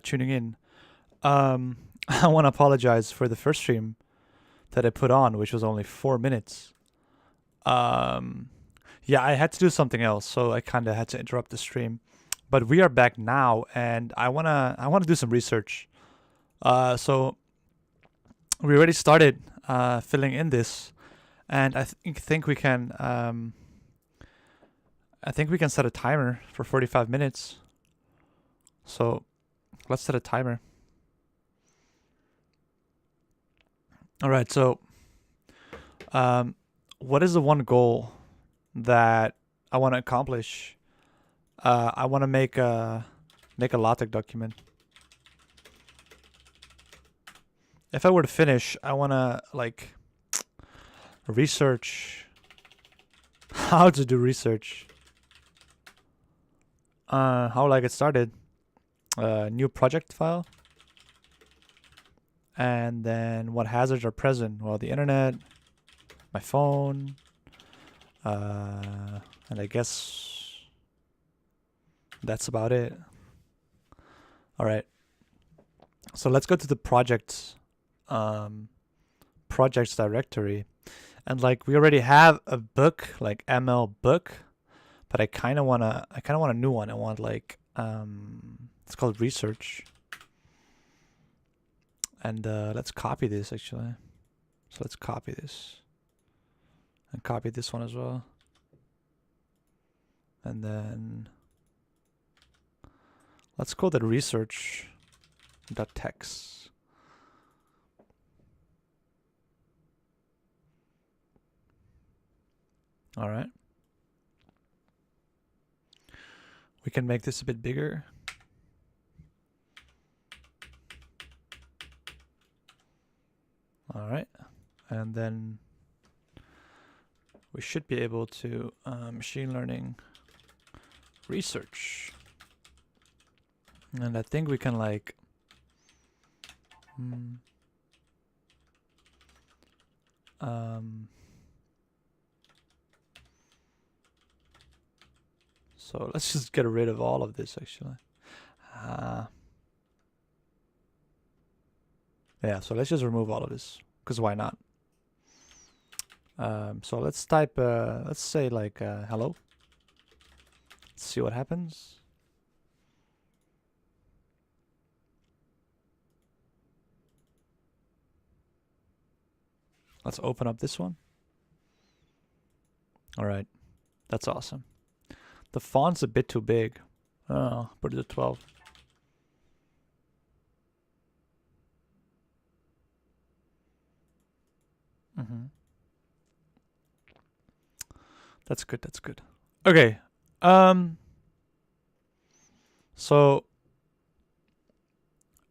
tuning in. I want to apologize for the first stream that I put on, which was only 4 minutes. Um, yeah, I had to do something else, so I kind of had to interrupt the stream. But we are back now, and I wanna do some research. So we already started filling in this, and I think we can I think we can set a timer for 45 minutes. So let's set a timer. All right. So what is the one goal that I want to accomplish? I want to make a LaTeX document. If I were to finish, I want to like research how to do research. How will I get started? New project file. And then what hazards are present? Well, the internet, my phone, and I guess that's about it. All right. So let's go to the projects directory. And like we already have a book, like ML book, but I kind of want a new one. I want like it's called research. And let's copy this actually. So let's copy this. And copy this one as well. And then let's call that research.text. All right. We can make this a bit bigger. All right. And then we should be able to machine learning research. And I think we can like so let's just get rid of all of this actually. Yeah, so let's just remove all of this because why not? So let's type let's say like hello. Let's see what happens. Let's open up this one. All right, that's awesome. The font's a bit too big. Oh, put it at 12. That's good. That's good. Okay. So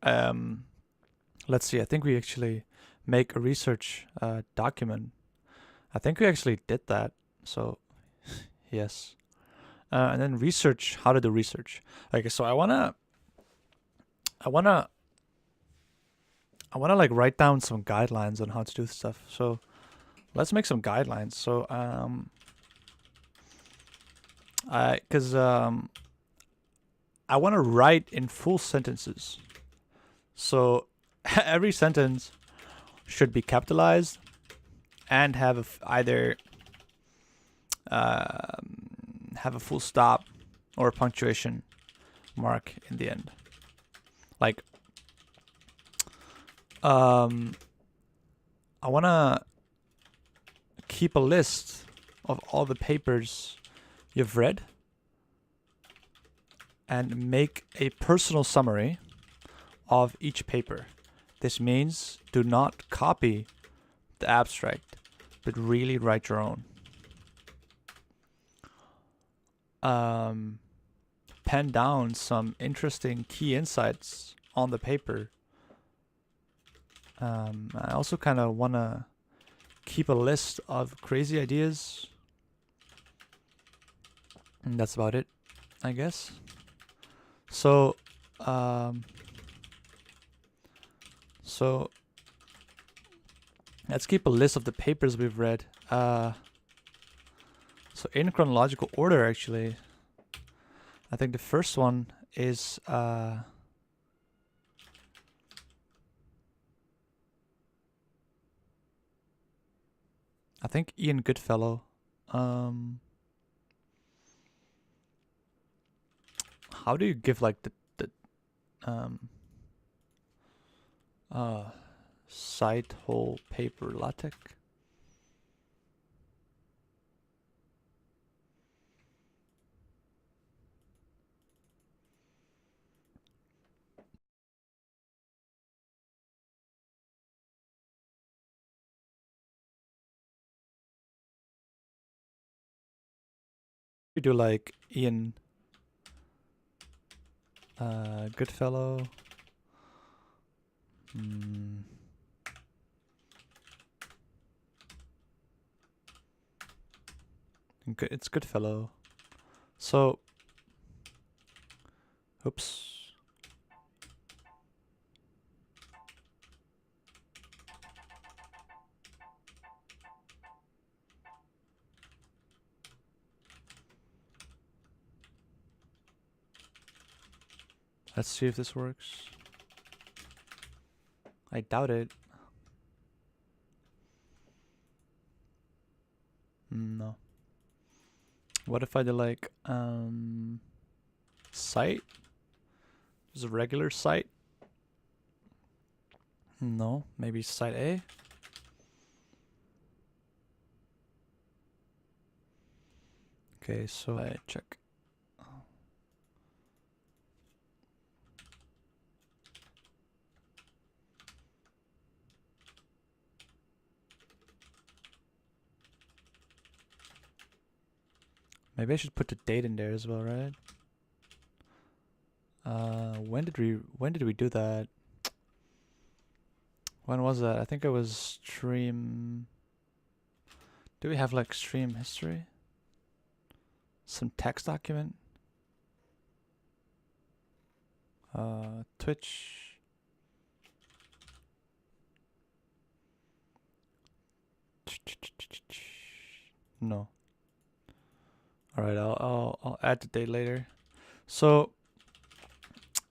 let's see. I think we actually make a research document. I think we actually did that. So yes. And then research how to do research. Okay, so I wanna like write down some guidelines on how to do stuff. So let's make some guidelines. So because I want to write in full sentences. So every sentence should be capitalized and have either have a full stop or a punctuation mark in the end. Like I want to keep a list of all the papers you've read and make a personal summary of each paper. This means do not copy the abstract, but really write your own. Pen down some interesting key insights on the paper. I also kind of want to keep a list of crazy ideas. And that's about it, I guess. So, let's keep a list of the papers we've read. So in chronological order, actually, I think the first one is I think Ian Goodfellow. How do you give like the site whole paper LaTeX? We do like Ian Goodfellow. It's Goodfellow. So, oops. Let's see if this works. I doubt it. No. What if I did like site? Just a regular site? No, maybe site A. Okay, so I check. Maybe I should put the date in there as well, right? When did we do that? When was that? I think it was stream. Do we have like stream history? Some text document? Twitch. No. All right, I'll add the date later. So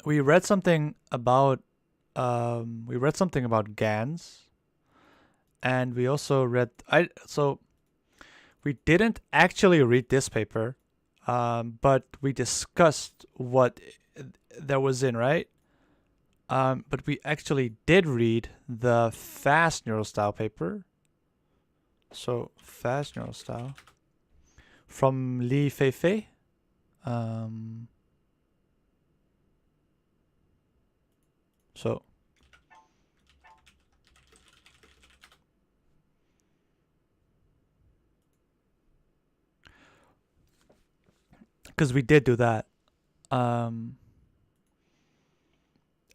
we read something about GANs, and we also read we didn't actually read this paper, but we discussed what there was in, right? But we actually did read the fast neural style paper. So fast neural style from Li Feifei. So because we did do that.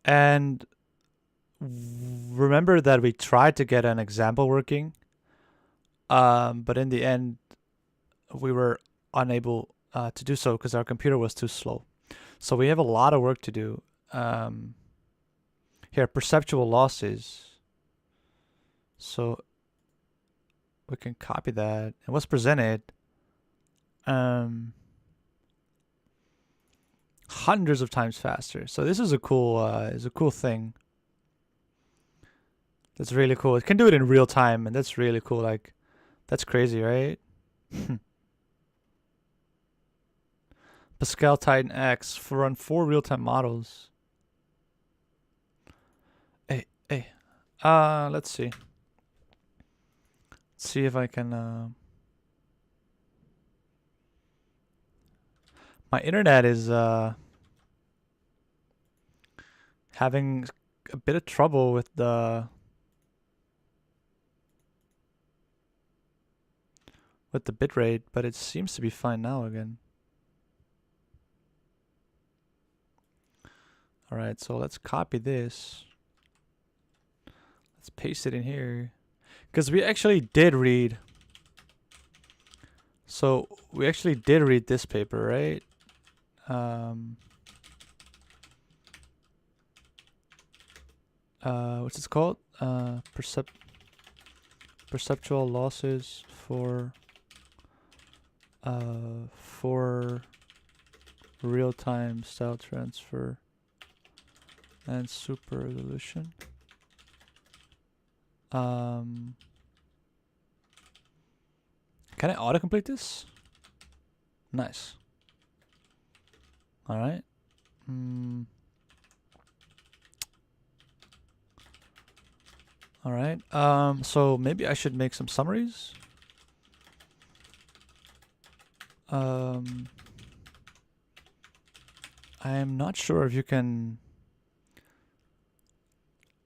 And remember that we tried to get an example working, but in the end, we were unable to do so because our computer was too slow. So we have a lot of work to do. Here, perceptual losses. So we can copy that. It was presented. Hundreds of times faster. So this is a cool thing. That's really cool. It can do it in real time, and that's really cool. Like, that's crazy, right? Pascal Titan X for run 4 real-time models. Hey. Let's see. Let's see if I can. My internet is having a bit of trouble with the bitrate, but it seems to be fine now again. All right, so let's copy this. Let's paste it in here. Because we actually did read. So we actually did read this paper, right? What's it called? Perceptual losses for real-time style transfer and super resolution. Can I autocomplete this? Nice. All right. All right. So maybe I should make some summaries. I am not sure if you can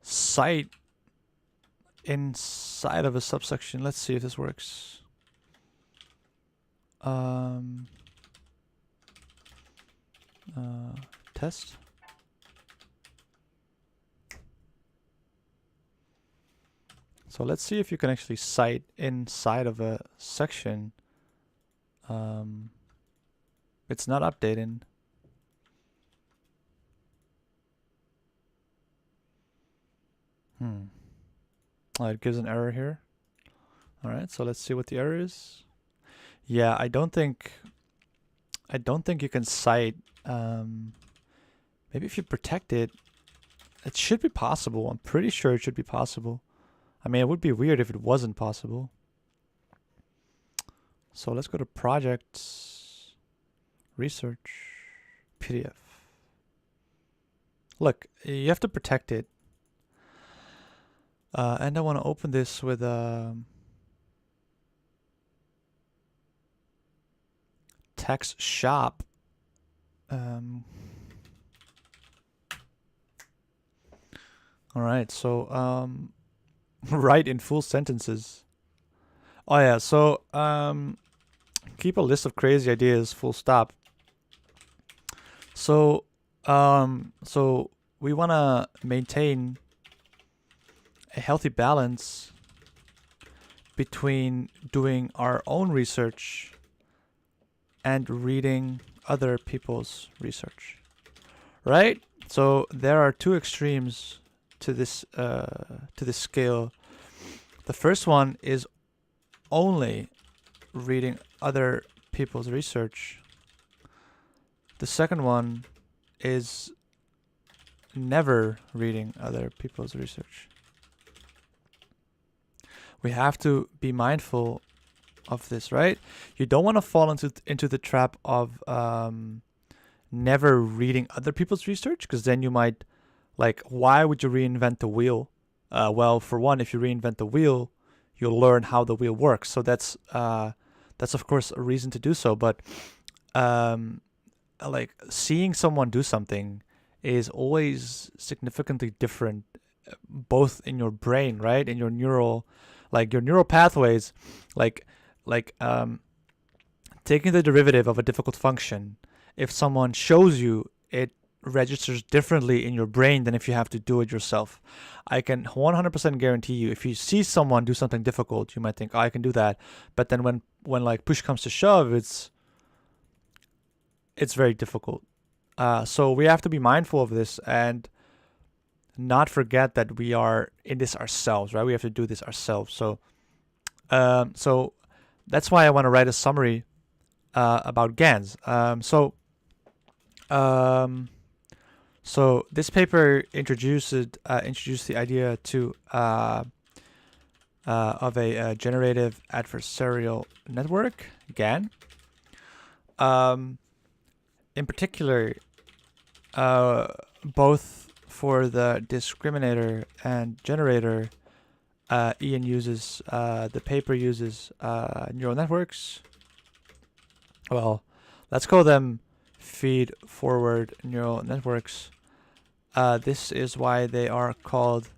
cite inside of a subsection. Let's see if this works. Test. So let's see if you can actually cite inside of a section. It's not updating. Oh, it gives an error here. All right, so let's see what the error is. Yeah, I don't think you can cite. Maybe if you protect it, it should be possible. I'm pretty sure it should be possible. I mean, it would be weird if it wasn't possible. So let's go to projects, research, PDF. Look, you have to protect it. And I want to open this with text shop. All right, so write in full sentences. Oh yeah, so keep a list of crazy ideas, full stop. So so we want to maintain a healthy balance between doing our own research and reading other people's research, right? So there are two extremes to this scale. The first one is only reading other people's research. The second one is never reading other people's research. We have to be mindful of this, right? You don't want to fall into the trap of never reading other people's research, because then you might, like, why would you reinvent the wheel? Well, for one, if you reinvent the wheel, you'll learn how the wheel works. So that's of course a reason to do so. But like, seeing someone do something is always significantly different, both in your brain, right, in your neural pathways, like taking the derivative of a difficult function. If someone shows you, it registers differently in your brain than if you have to do it yourself. I can 100% guarantee you, if you see someone do something difficult, you might think, oh, I can do that. But then when like push comes to shove, it's very difficult. So we have to be mindful of this and not forget that we are in this ourselves, right? We have to do this ourselves. So so that's why I want to write a summary about GANs. So this paper introduced the idea of a generative adversarial network, GAN. In particular, both for the discriminator and generator, Ian uses the paper uses neural networks. Well, let's call them feed-forward neural networks. This is why they are called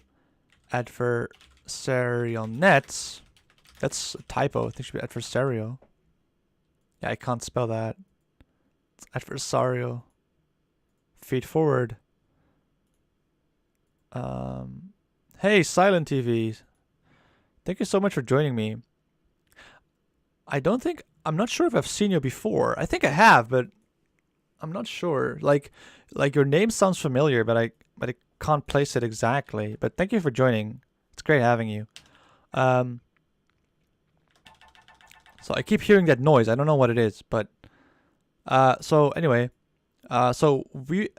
adversarial nets. That's a typo. I think it should be adversarial. Yeah, I can't spell that. It's adversarial. Feed-forward. Hey, Silent TV. Thank you so much for joining me. I'm not sure if I've seen you before. I think I have, but I'm not sure. Like your name sounds familiar, but I can't place it exactly. But thank you for joining. It's great having you. So I keep hearing that noise. I don't know what it is, but so anyway, so we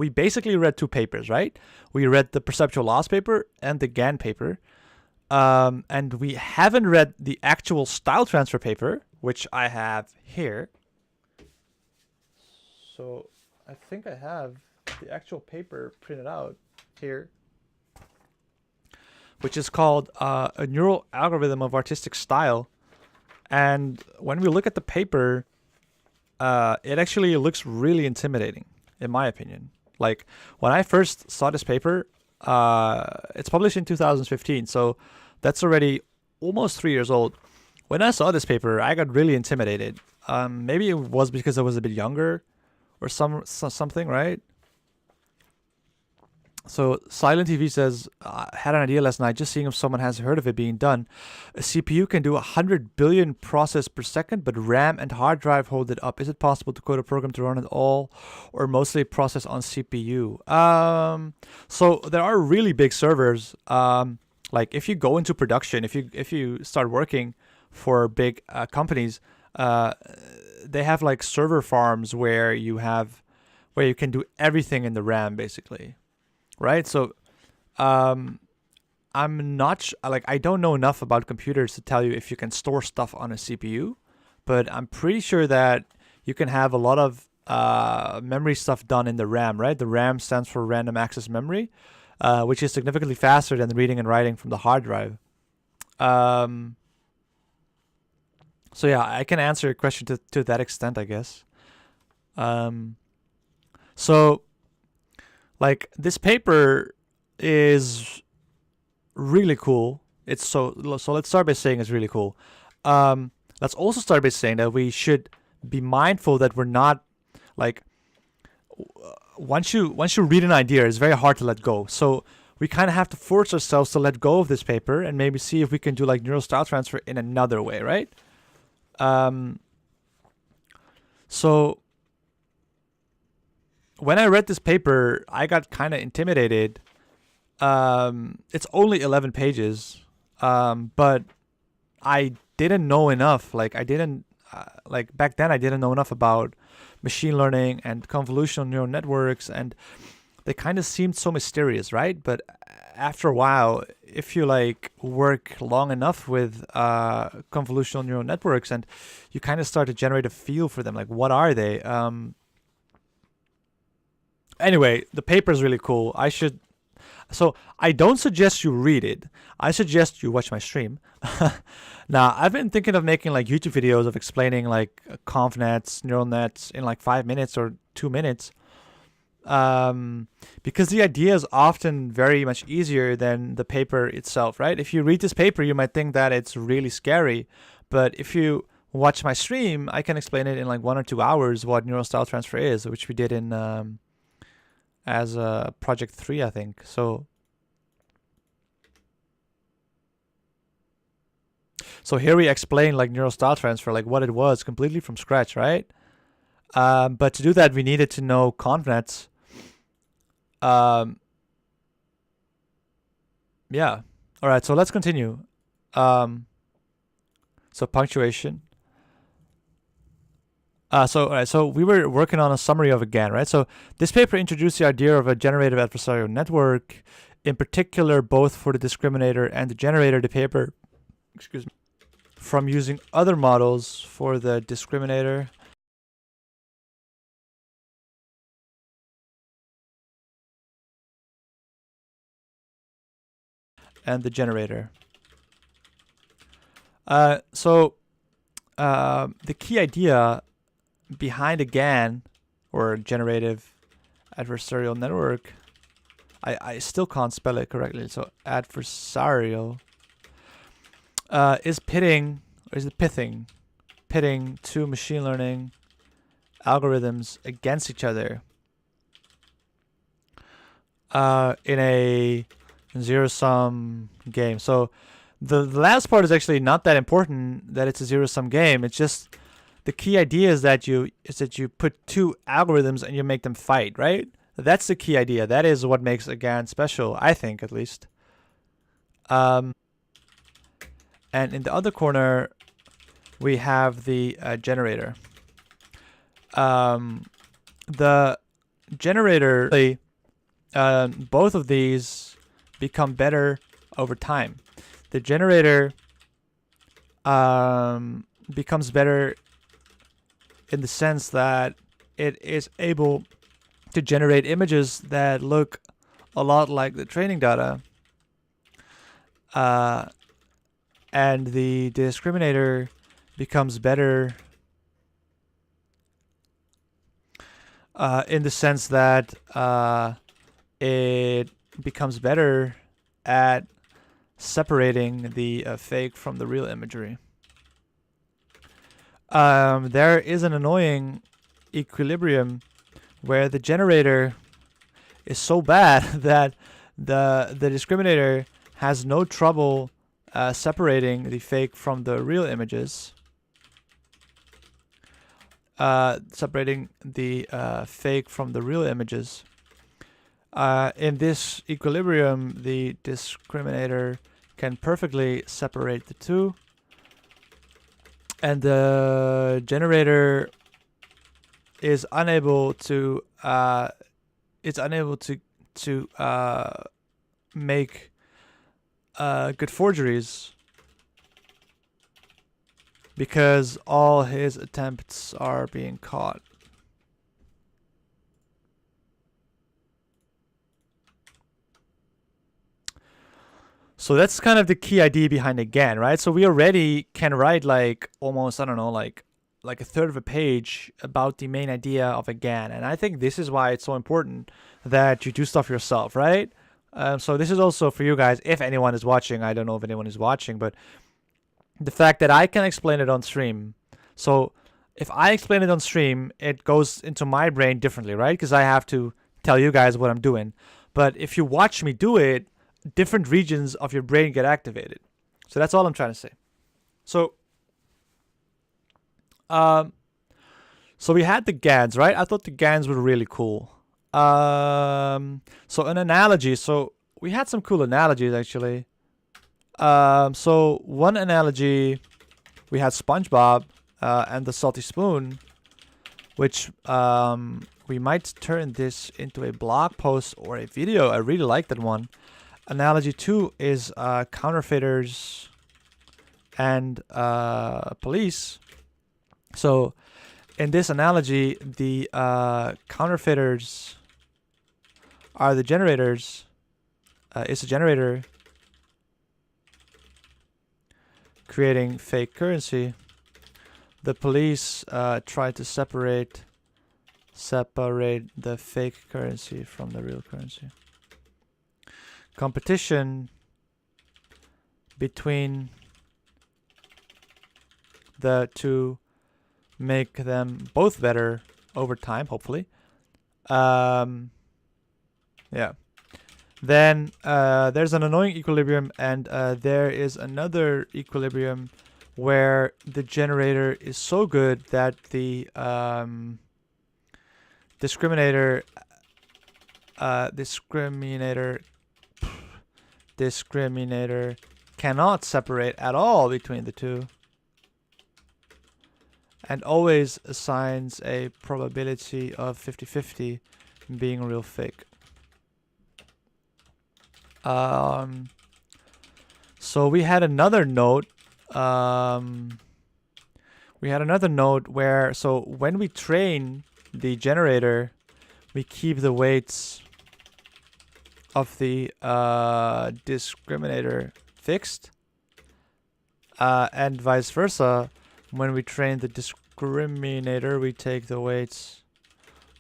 basically read two papers, right? We read the perceptual loss paper and the GAN paper. And we haven't read the actual style transfer paper, which I have here. So I think I have the actual paper printed out here, which is called A Neural Algorithm of Artistic Style. And when we look at the paper, it actually looks really intimidating, in my opinion. Like, when I first saw this paper, it's published in 2015, so that's already almost 3 years old. When I saw this paper, I got really intimidated. Maybe it was because I was a bit younger or something, right? So Silent TV says, had an idea last night, just seeing if someone has heard of it being done. A CPU can do 100 billion process per second, but RAM and hard drive hold it up. Is it possible to code a program to run it all or mostly process on CPU? So there are really big servers. Like if you go into production, if you start working for big companies, they have like server farms where you can do everything in the RAM basically. Right, so I'm not I don't know enough about computers to tell you if you can store stuff on a CPU, but I'm pretty sure that you can have a lot of memory stuff done in the RAM, right? The RAM stands for random access memory, which is significantly faster than reading and writing from the hard drive. So yeah, I can answer your question to that extent, I guess. So like this paper is really cool. So let's start by saying it's really cool. Let's also start by saying that we should be mindful that we're not like once you read an idea, it's very hard to let go. So we kind of have to force ourselves to let go of this paper and maybe see if we can do like neural style transfer in another way, right? So when I read this paper, I got kind of intimidated. It's only 11 pages, but I didn't know enough. Like I didn't back then I didn't know enough about machine learning and convolutional neural networks, and they kind of seemed so mysterious, right? But after a while, if you like work long enough with convolutional neural networks, and you kind of start to generate a feel for them, like what are they? Anyway, the paper is really cool. So I don't suggest you read it. I suggest you watch my stream. Now, I've been thinking of making like YouTube videos of explaining like conv nets, neural nets in like 5 minutes or 2 minutes. Because the idea is often very much easier than the paper itself, right? If you read this paper, you might think that it's really scary. But if you watch my stream, I can explain it in like 1 or 2 hours what neural style transfer is, which we did in as project 3, I think. So here we explain like neural style transfer, like what it was completely from scratch, right? But to do that, we needed to know conv nets. Yeah. All right. So let's continue. So punctuation. So we were working on a summary of a GAN, right? So this paper introduced the idea of a generative adversarial network, in particular, both for the discriminator and the generator. The paper, from using other models for the discriminator and the generator. The key idea behind a GAN, or generative adversarial network, I still can't spell it correctly, so adversarial, is pitting two machine learning algorithms against each other in a zero-sum game. So the last part is actually not that important, that it's a zero-sum game. It's just the key idea is that you put two algorithms and you make them fight, right? That's the key idea. That is what makes a GAN special, I think, at least. And in the other corner, we have the generator. The generator, both of these become better over time. the generator becomes better in the sense that it is able to generate images that look a lot like the training data. And the discriminator becomes better in the sense that it becomes better at separating the fake from the real imagery. There is an annoying equilibrium where the generator is so bad that the discriminator has no trouble separating the fake from the real images. Separating the fake from the real images. In this equilibrium, the discriminator can perfectly separate the two, and the generator is unable to make good forgeries because all his attempts are being caught. So that's kind of the key idea behind the GAN, right? So we already can write like almost, I don't know, like a third of a page about the main idea of a GAN. And I think this is why it's so important that you do stuff yourself, right? So this is also for you guys, if anyone is watching. I don't know if anyone is watching, but the fact that I can explain it on stream. So if I explain it on stream, it goes into my brain differently, right? Because I have to tell you guys what I'm doing. But if you watch me do it, different regions of your brain get activated. So that's all I'm trying to say. So we had the GANs, right? I thought the GANs were really cool. So an analogy. So we had some cool analogies actually. So one analogy, we had SpongeBob and the salty spoon, which we might turn this into a blog post or a video. I really like that one. Analogy 2 is counterfeiters and police. So in this analogy, the counterfeiters are the generators. It's a generator creating fake currency. The police try to separate the fake currency from the real currency. Competition between the two make them both better over time, hopefully. Yeah. Then there's an annoying equilibrium, and there is another equilibrium where the generator is so good that the discriminator cannot separate at all between the two, and always assigns a probability of 50-50 being real fake. So we had another note. Where, so when we train the generator, we keep the weights of the discriminator fixed, and vice versa. When we train the discriminator, we take the weights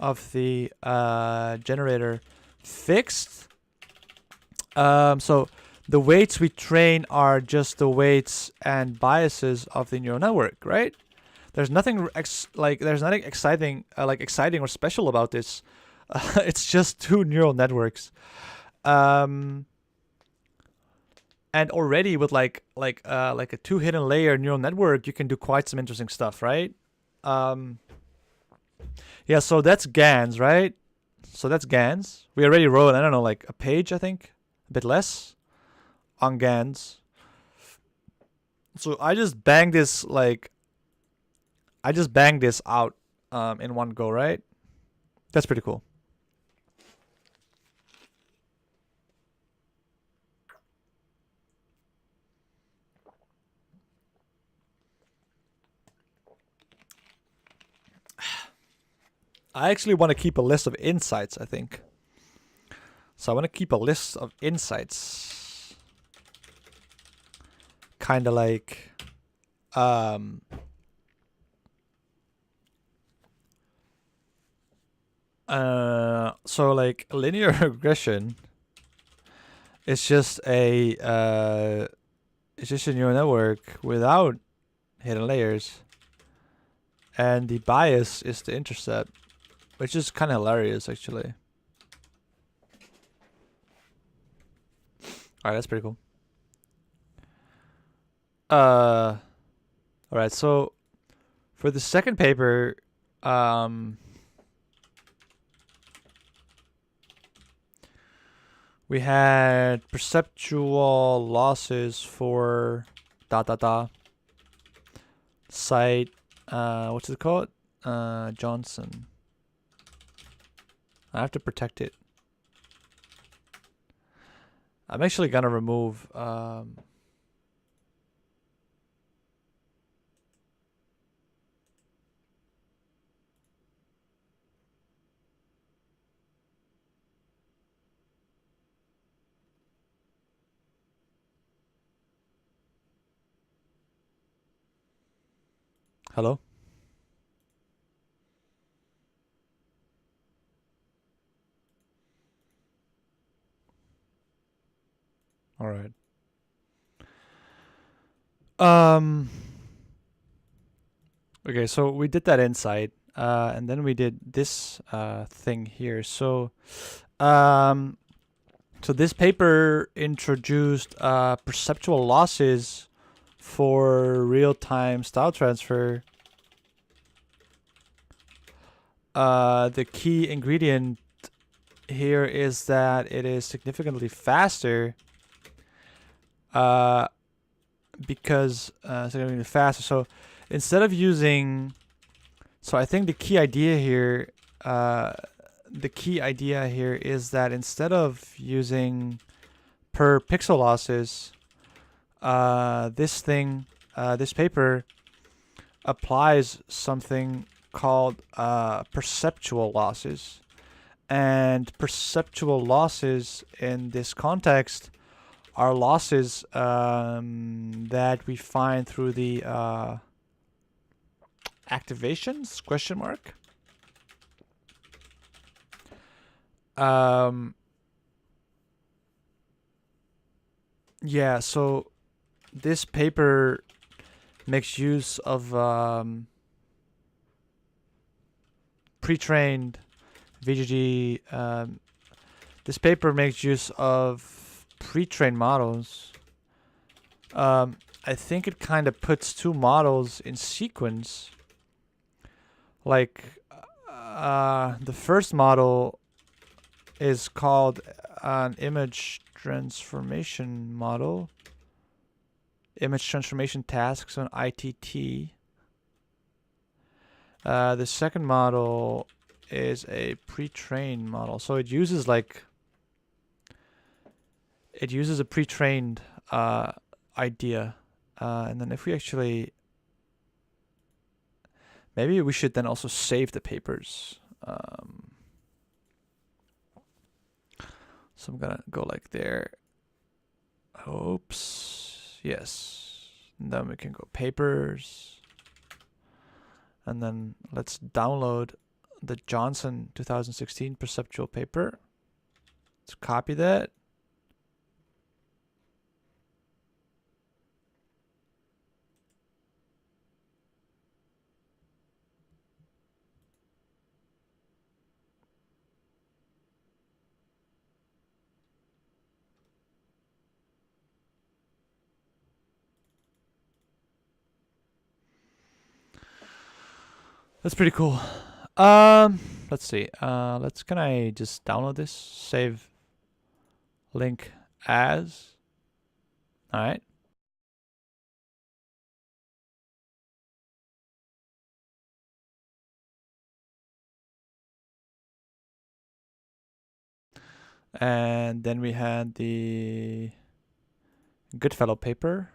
of the generator fixed. So the weights we train are just the weights and biases of the neural network, right? There's nothing exciting or special about this. It's just two neural networks. And already with like a two hidden layer neural network, you can do quite some interesting stuff, right? Yeah, so that's GANs, right? So that's GANs. We already wrote, I don't know, like a page, I think, a bit less, on GANs. So I just banged this out in one go, right? That's pretty cool. I actually want to keep a list of insights, I think. So I want to keep a list of insights. Kind of like... so like linear regression is just a neural network without hidden layers, and the bias is the intercept, which is kind of hilarious actually. All right, that's pretty cool. All right, so for the second paper, we had perceptual losses for site, what's it called? Johnson. I have to protect it. I'm actually gonna remove, hello? All right. Okay, so we did that insight, and then we did this thing here. So, so this paper introduced perceptual losses for real-time style transfer. The key ingredient here is that it is significantly faster. Because significantly faster. So instead of using, so I think the key idea here is that instead of using per pixel losses, this paper applies something called perceptual losses. And perceptual losses in this context are losses that we find through the activations, question mark. Yeah, so this paper makes use of pre-trained VGG. This paper makes use of pre-trained models. I think it kind of puts two models in sequence. Like, the first model is called an image transformation model. Image transformation tasks on ITT. The second model is a pre-trained model. So it uses a pre-trained idea. And then if we actually, maybe we should then also save the papers. So I'm gonna go like there. Oops. Yes. And then we can go papers. And then let's download the Johnson 2016 perceptual paper. Let's copy that. That's pretty cool. Let's see. Can I just download this? Save link as. All right. And then we had the Goodfellow paper.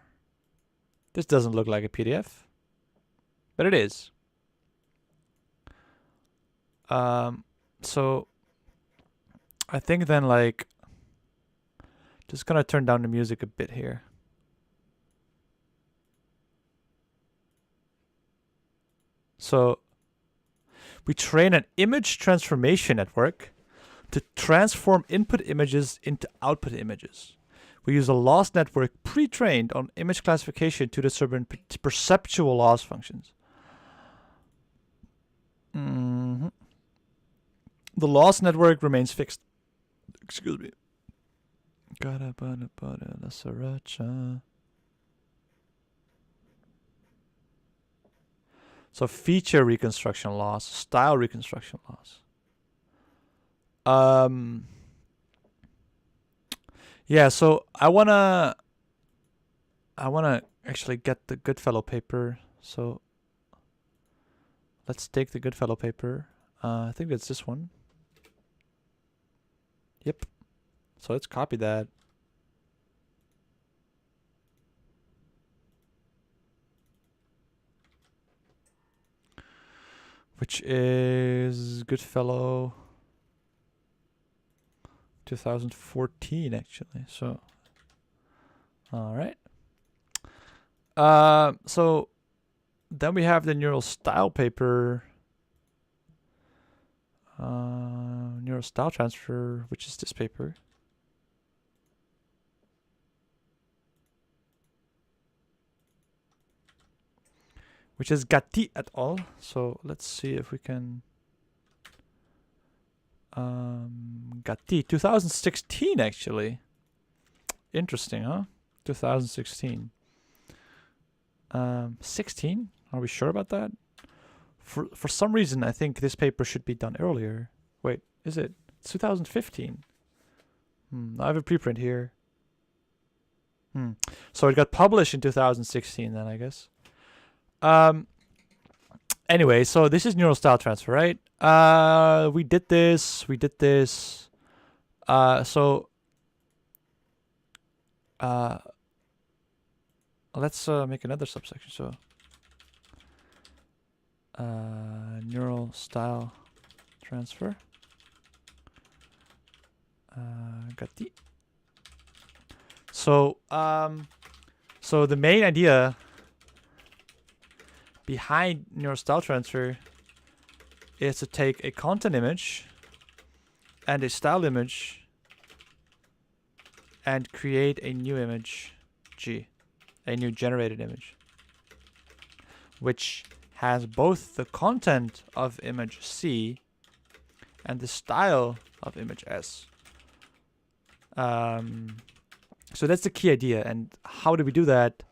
This doesn't look like a PDF, but it is. So I think then like just gonna turn down the music a bit here. So we train an image transformation network to transform input images into output images. We use a loss network pre-trained on image classification to determine perceptual loss functions. The loss network remains fixed. Excuse me. So feature reconstruction loss, style reconstruction loss. Yeah, so I wanna actually get the Goodfellow paper. So let's take the Goodfellow paper. I think it's this one. Yep. So let's copy that. Which is Goodfellow 2014 actually. So all right. So then we have the neural style paper. Neural style transfer, which is this paper. Which is Gatti et al. So let's see if we can. Gatti 2016 actually. Interesting, huh? 2016. 16? Are we sure about that? For some reason, I think this paper should be done earlier. Wait, is it? It's 2015. I have a preprint here. So it got published in 2016 then, I guess. Anyway, so this is neural style transfer, right? We did this. So let's make another subsection. So neural style transfer. Gatti. So so the main idea behind neural style transfer is to take a content image and a style image and create a new image G, a new generated image, which has both the content of image C and the style of image S. So that's the key idea. And how do we do that?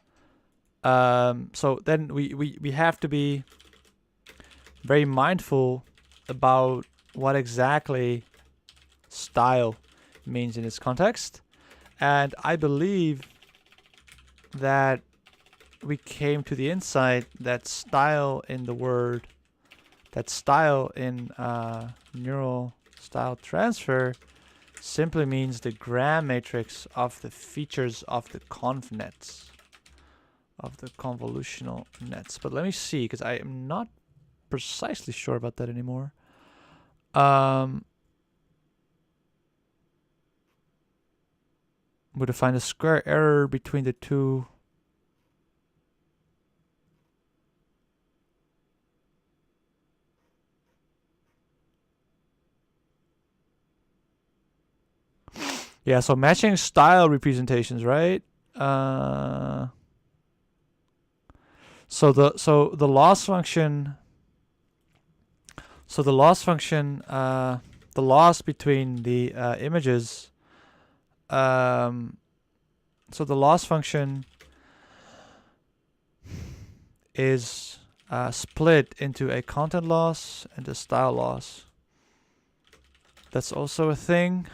So then we have to be very mindful about what exactly style means in this context. And I believe that we came to the insight that style in the word, that style in neural style transfer simply means the gram matrix of the features of the conv nets, of the convolutional nets. But let me see, because I am not precisely sure about that anymore. Would I find a square error between the two? Yeah, so matching style representations, right? So the loss function. So the loss function, the loss between the images. So the loss function is split into a content loss and a style loss. That's also a thing.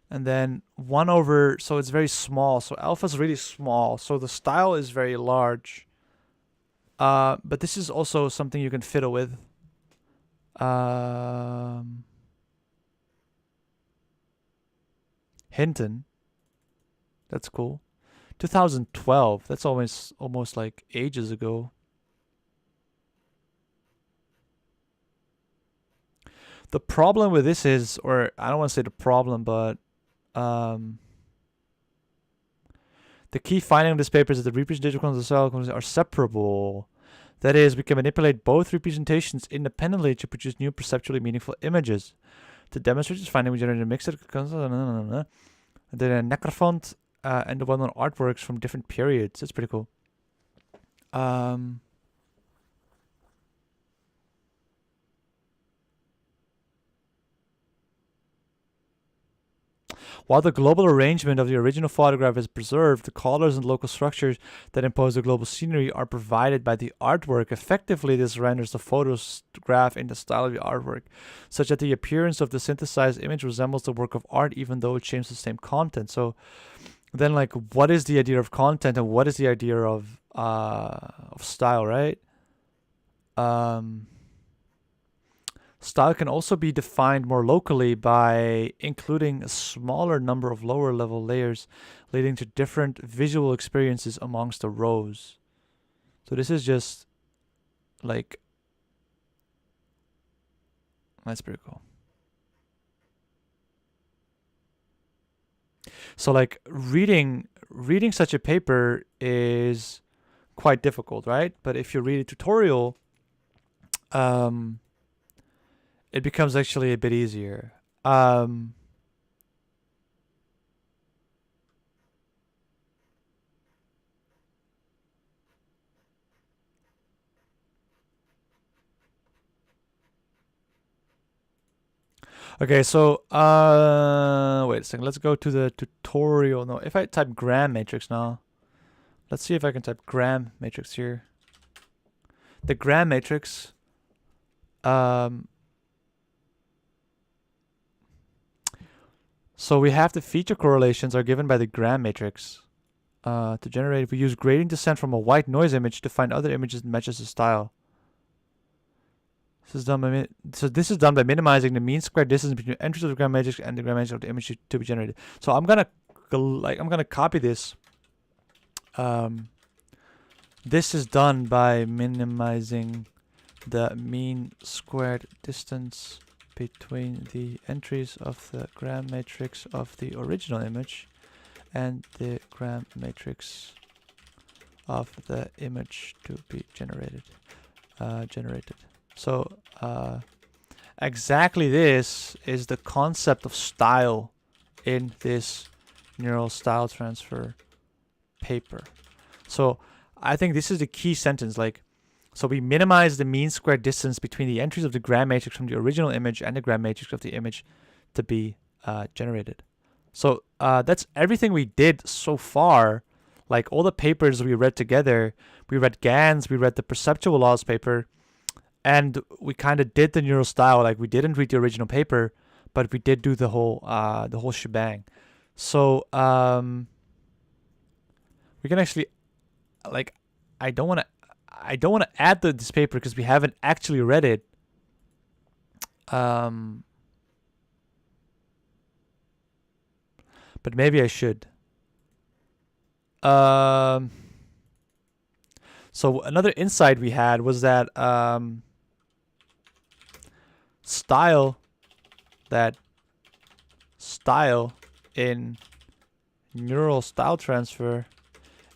And then 1 over, so it's very small. So alpha is really small. So the style is very large. But this is also something you can fiddle with. Hinton. That's cool. 2012. That's almost like ages ago. The problem with this is, or I don't want to say the problem, but the key finding of this paper is that the representation of the cell are separable. That is, we can manipulate both representations independently to produce new perceptually meaningful images. To demonstrate this finding, we generated a mix of the necrophont and the well-known artworks from different periods. That's pretty cool. While the global arrangement of the original photograph is preserved, the colors and local structures that impose the global scenery are provided by the artwork. Effectively, this renders the photograph in the style of the artwork, such that the appearance of the synthesized image resembles the work of art, even though it shares the same content. So then, like, what is the idea of content and what is the idea of style, right? Style can also be defined more locally by including a smaller number of lower level layers, leading to different visual experiences amongst the rows. So this is just like, that's pretty cool. So like reading such a paper is quite difficult, right? But if you read a tutorial, it becomes actually a bit easier. Okay, so wait a second. Let's go to the tutorial. No, if I type gram matrix now, let's see if I can type gram matrix here. The gram matrix. So we have the feature correlations are given by the gram matrix. To generate, we use gradient descent from a white noise image to find other images that matches the style. This is done by minimizing the mean square distance between entries of the gram matrix and the gram matrix of the image to be generated. So I'm gonna copy this. This is done by minimizing the mean squared distance between the entries of the gram matrix of the original image and the gram matrix of the image to be generated. So exactly this is the concept of style in this neural style transfer paper. So I think this is the key sentence. Like, so we minimize the mean square distance between the entries of the gram matrix from the original image and the gram matrix of the image to be generated. So that's everything we did so far. Like all the papers we read together, we read GANs, we read the Perceptual Laws paper, and we kind of did the neural style. Like we didn't read the original paper, but we did do the whole shebang. So we can actually, like, I don't want to add this paper because we haven't actually read it. But maybe I should. So another insight we had was that style in neural style transfer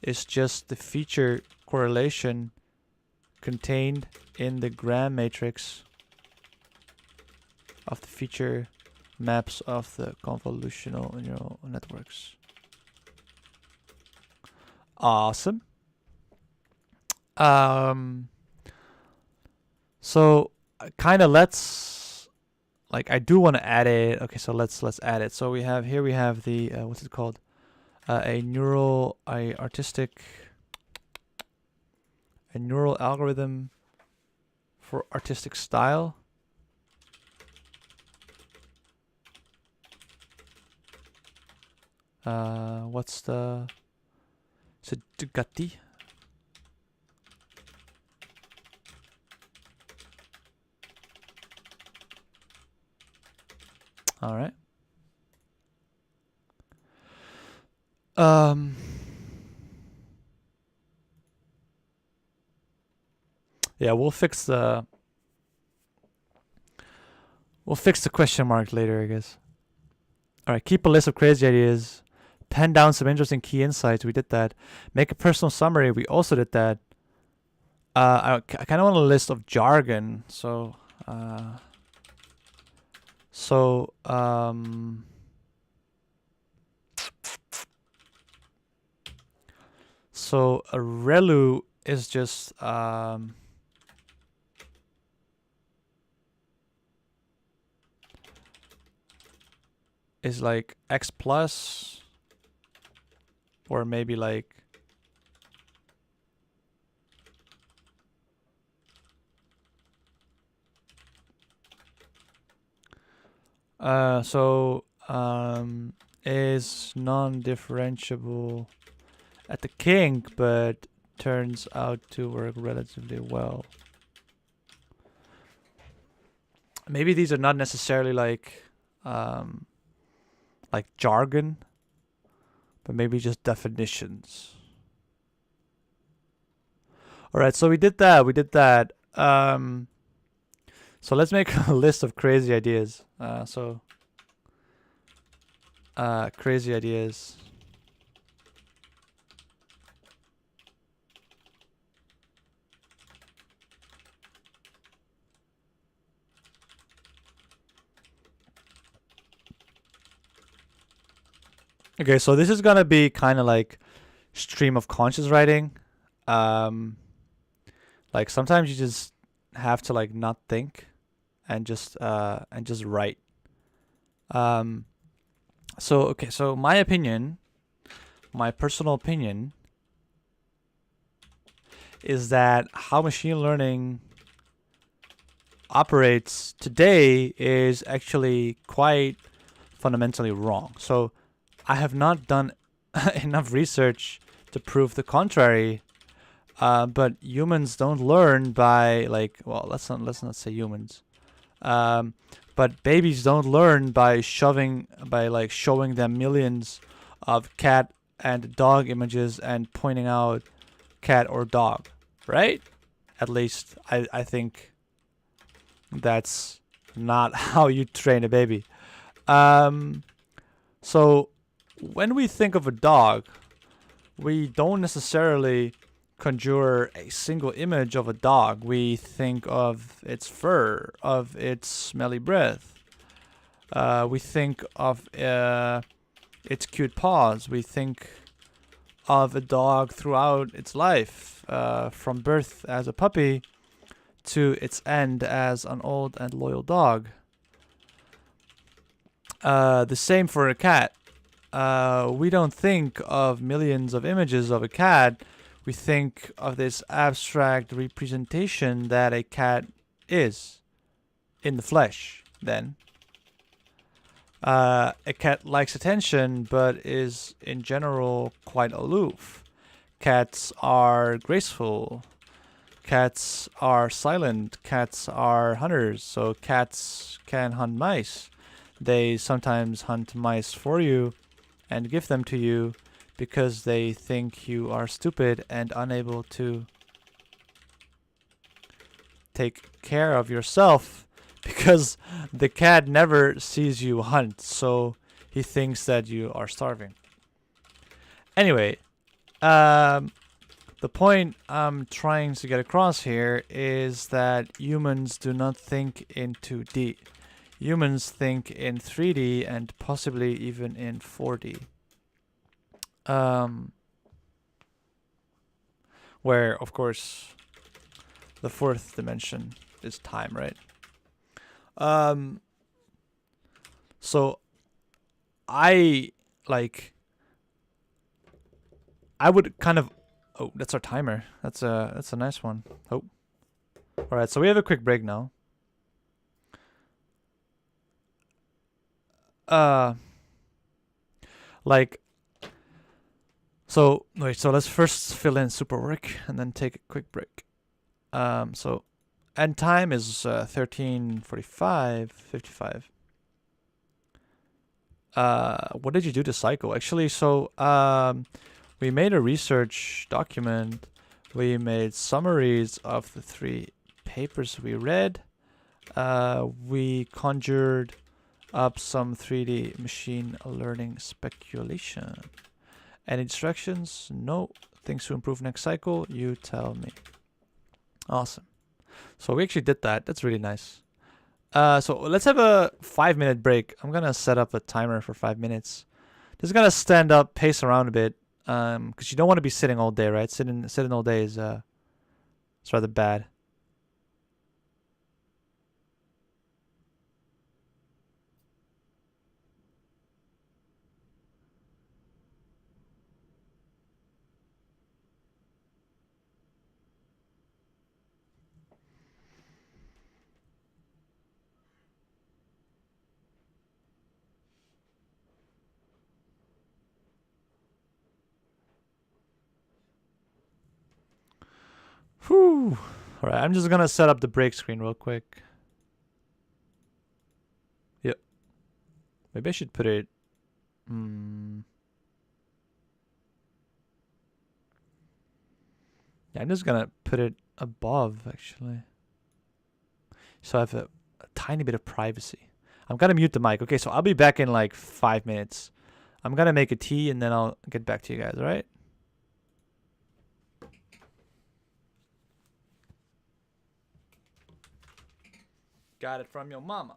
is just the feature correlation contained in the gram matrix of the feature maps of the convolutional neural networks. Awesome. So kind of let's, like, I do want to add it. Okay, so let's add it. So we have the what's it called? A neural algorithm for artistic style. What's the, is it Ducati? All right. Yeah, we'll fix the We'll fix the question mark later, I guess. All right, keep a list of crazy ideas. Pen down some interesting key insights. We did that. Make a personal summary. We also did that. I kind of want a list of jargon. So a relu is just is like x plus, or maybe like is non-differentiable at the kink, but turns out to work relatively well. Maybe these are not necessarily like jargon, but maybe just definitions. All right, so we did that. So let's make a list of crazy ideas. Crazy ideas. Okay, so this is gonna be kind of like stream of conscious writing. Like sometimes you just have to like not think and just write. So my opinion, my personal opinion, is that how machine learning operates today is actually quite fundamentally wrong. So I have not done enough research to prove the contrary. But humans don't learn by let's not say humans. But babies don't learn by showing them millions of cat and dog images and pointing out cat or dog, right? At least I think that's not how you train a baby. So when we think of a dog, we don't necessarily conjure a single image of a dog. We think of its fur, of its smelly breath. We think of its cute paws. We think of a dog throughout its life, from birth as a puppy to its end as an old and loyal dog. The same for a cat. We don't think of millions of images of a cat. We think of this abstract representation that a cat is in the flesh, then. A cat likes attention, but is in general quite aloof. Cats are graceful. Cats are silent. Cats are hunters, so cats can hunt mice. They sometimes hunt mice for you and give them to you because they think you are stupid and unable to take care of yourself, because the cat never sees you hunt, so he thinks that you are starving. Anyway, the point I'm trying to get across here is that humans do not think in 2D. Humans think in 3D and possibly even in 4D. Where, of course, the fourth dimension is time, right? So I would kind of... Oh, that's our timer. That's a nice one. Oh. All right, so we have a quick break now. So let's first fill in super work and then take a quick break. So end time is 13:45, 55. What did you do to Psycho? Actually, so we made a research document. We made summaries of the 3 papers we read. We conjured up some 3D machine learning speculation. Any instructions? No. Things to improve next cycle? You tell me. Awesome. So we actually did that. That's really nice. So let's have a 5-minute break. I'm gonna set up a timer for 5 minutes. Just gonna stand up, pace around a bit, because you don't want to be sitting all day, right? Sitting all day is it's rather bad. Whew. All right, I'm just gonna set up the break screen real quick. Yep. Maybe I should put it. Yeah, I'm just gonna put it above actually, so I have a tiny bit of privacy. I'm gonna mute the mic. Okay, so I'll be back in like 5 minutes. I'm gonna make a tea and then I'll get back to you guys. All right. Got it from your mama.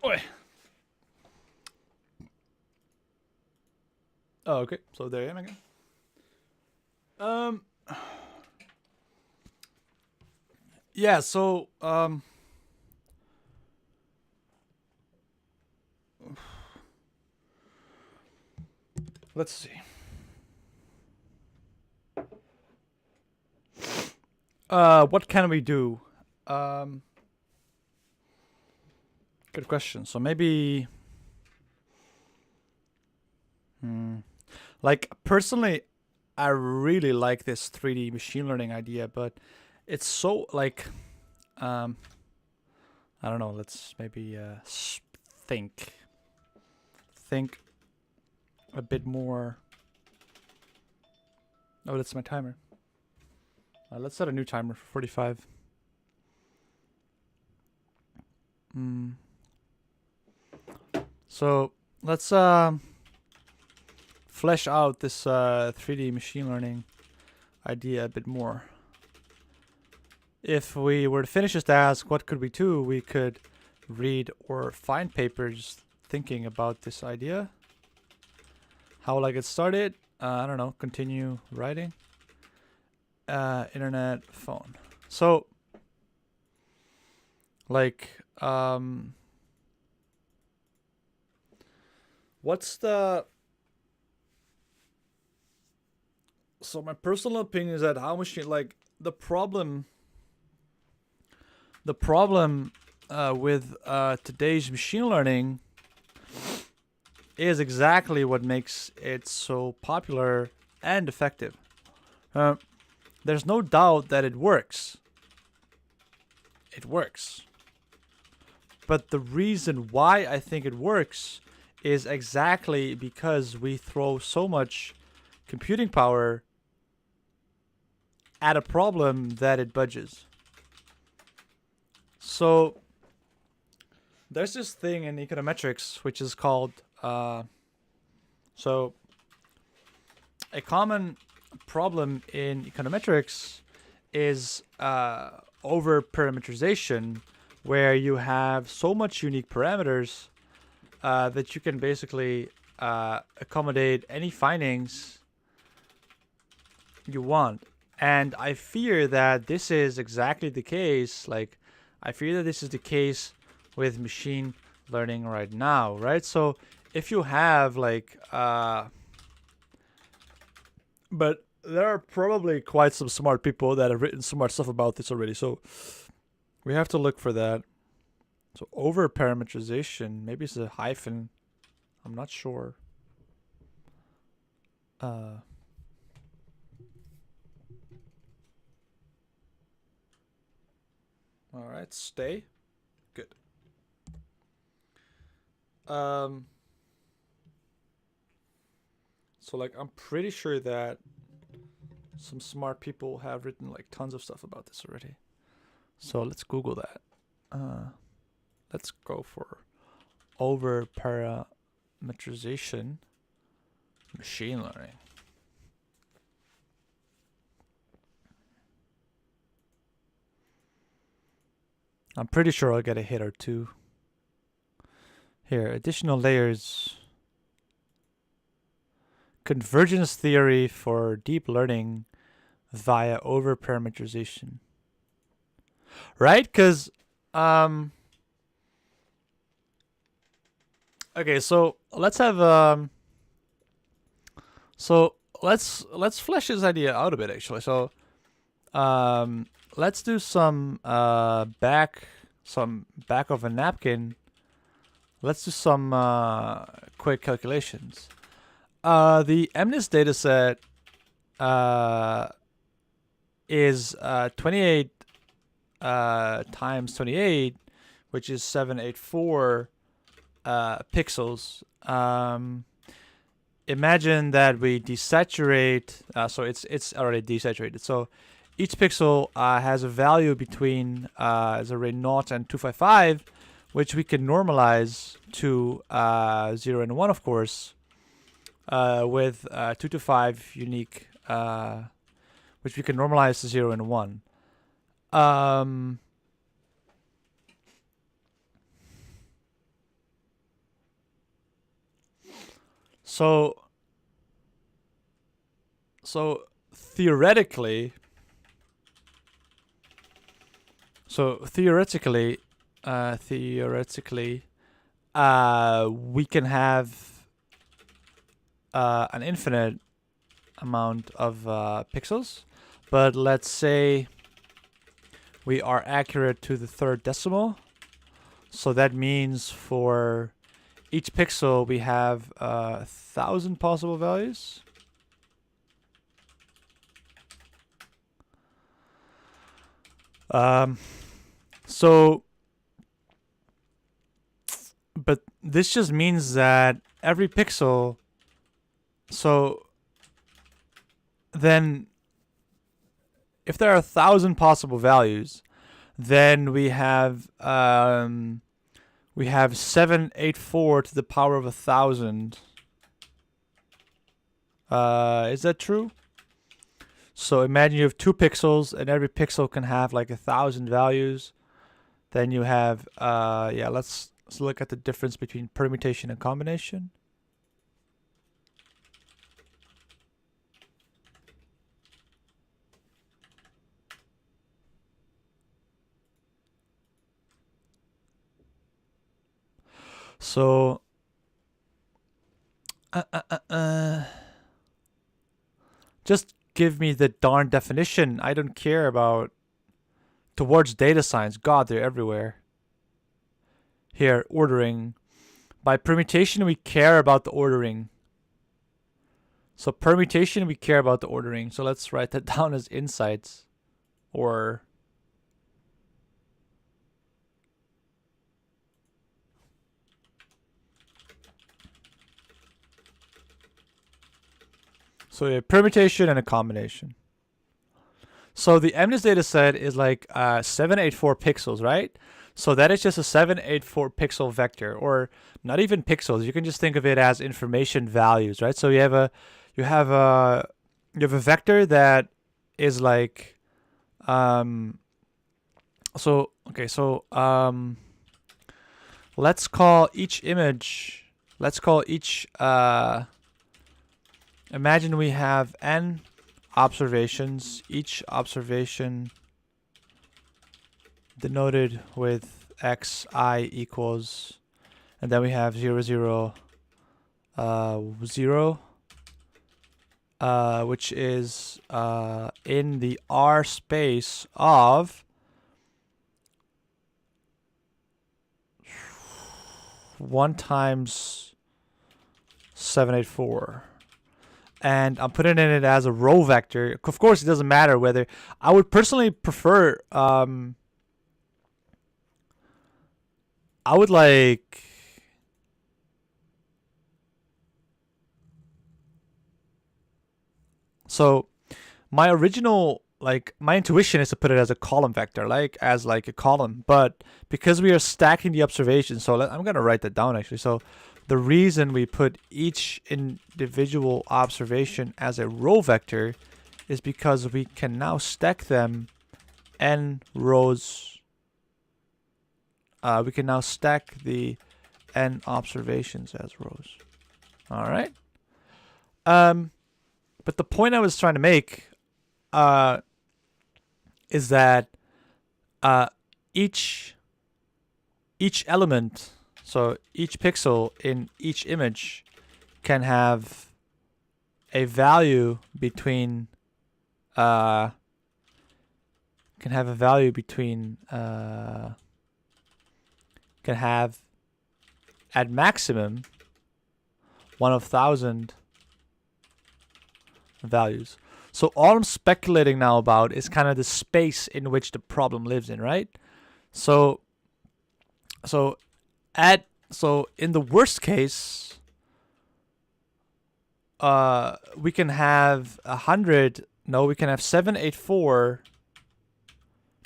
Oi. Oh, okay. So there I am again. Yeah. So Let's see. What can we do? Good question. So maybe, like personally, I really like this 3D machine learning idea, but it's so like, I don't know. Let's maybe think a bit more. Oh, that's my timer. Let's set a new timer for 45. So let's flesh out this 3D machine learning idea a bit more. If we were to finish this task, what could we do? We could read or find papers thinking about this idea. How will I get started? I don't know. Continue writing. Internet, phone. So, like, what's the... So my personal opinion is that how machine, like, the problem with today's machine learning is exactly what makes it so popular and effective. There's no doubt that it works. It works. But the reason why I think it works is exactly because we throw so much computing power at a problem that it budges. So there's this thing in econometrics which is called so a common problem in econometrics is over parameterization, where you have so much unique parameters that you can basically accommodate any findings you want. And I fear that this is exactly the case. Like, I fear that this is the case with machine learning right now, right? So if you have like, but there are probably quite some smart people that have written smart stuff about this already. So we have to look for that. So over parameterization, maybe it's a hyphen. I'm not sure. All right, stay. Good. So like, I'm pretty sure that some smart people have written like tons of stuff about this already. So let's Google that. Let's go for over parameterization machine learning. I'm pretty sure I'll get a hit or two. Here, additional layers. Convergence theory for deep learning via over parameterization. Right? Because, okay, so let's have, so let's flesh this idea out a bit, actually. So, let's do some back of a napkin. Let's do some quick calculations. The MNIST dataset is 28 times 28, which is 784 pixels. Imagine that we desaturate, so it's already desaturated. So each pixel has a value between 0 and 255, which we can normalize to 0 and 1, of course, with 2 to 5 unique, which we can normalize to 0 and 1. So theoretically, we can have an infinite amount of pixels, but let's say we are accurate to the third decimal. So that means for each pixel we have 1,000 possible values. So, but this just means that every pixel, so then if there are 1,000 possible values, then we have 784 to the power of 1,000. Is that true? So imagine you have 2 pixels, and every pixel can have like 1,000 values. Then you have yeah. Let's look at the difference between permutation and combination. So just give me the darn definition. I don't care about towards data science. God, they're everywhere. Here, ordering. By permutation, we care about the ordering. So permutation, we care about the ordering. So let's write that down as insights. Or so a permutation and a combination. So the MNIST data set is like 784 pixels, right? So that is just a 784 pixel vector, or not even pixels. You can just think of it as information values, right? So you have a vector that is like let's call each image, imagine we have n observations, each observation denoted with xi equals, and then we have 0, 0, 0, which is in the R space of 1 times 784. And I'm putting it as a row vector. Of course, it doesn't matter whether. I would personally prefer. I would like. So, my original, like, my intuition is to put it as a column vector, as a column. But because we are stacking the observations, so I'm gonna write that down actually. So, the reason we put each individual observation as a row vector is because we can now stack them n rows. We can now stack the n observations as rows. All right. But the point I was trying to make is that each element, so each pixel in each image, can have a value between can have at maximum 1 of 1,000 values. So all I'm speculating now about is kind of the space in which the problem lives in, right? So in the worst case, we can have 100. No, we can have 784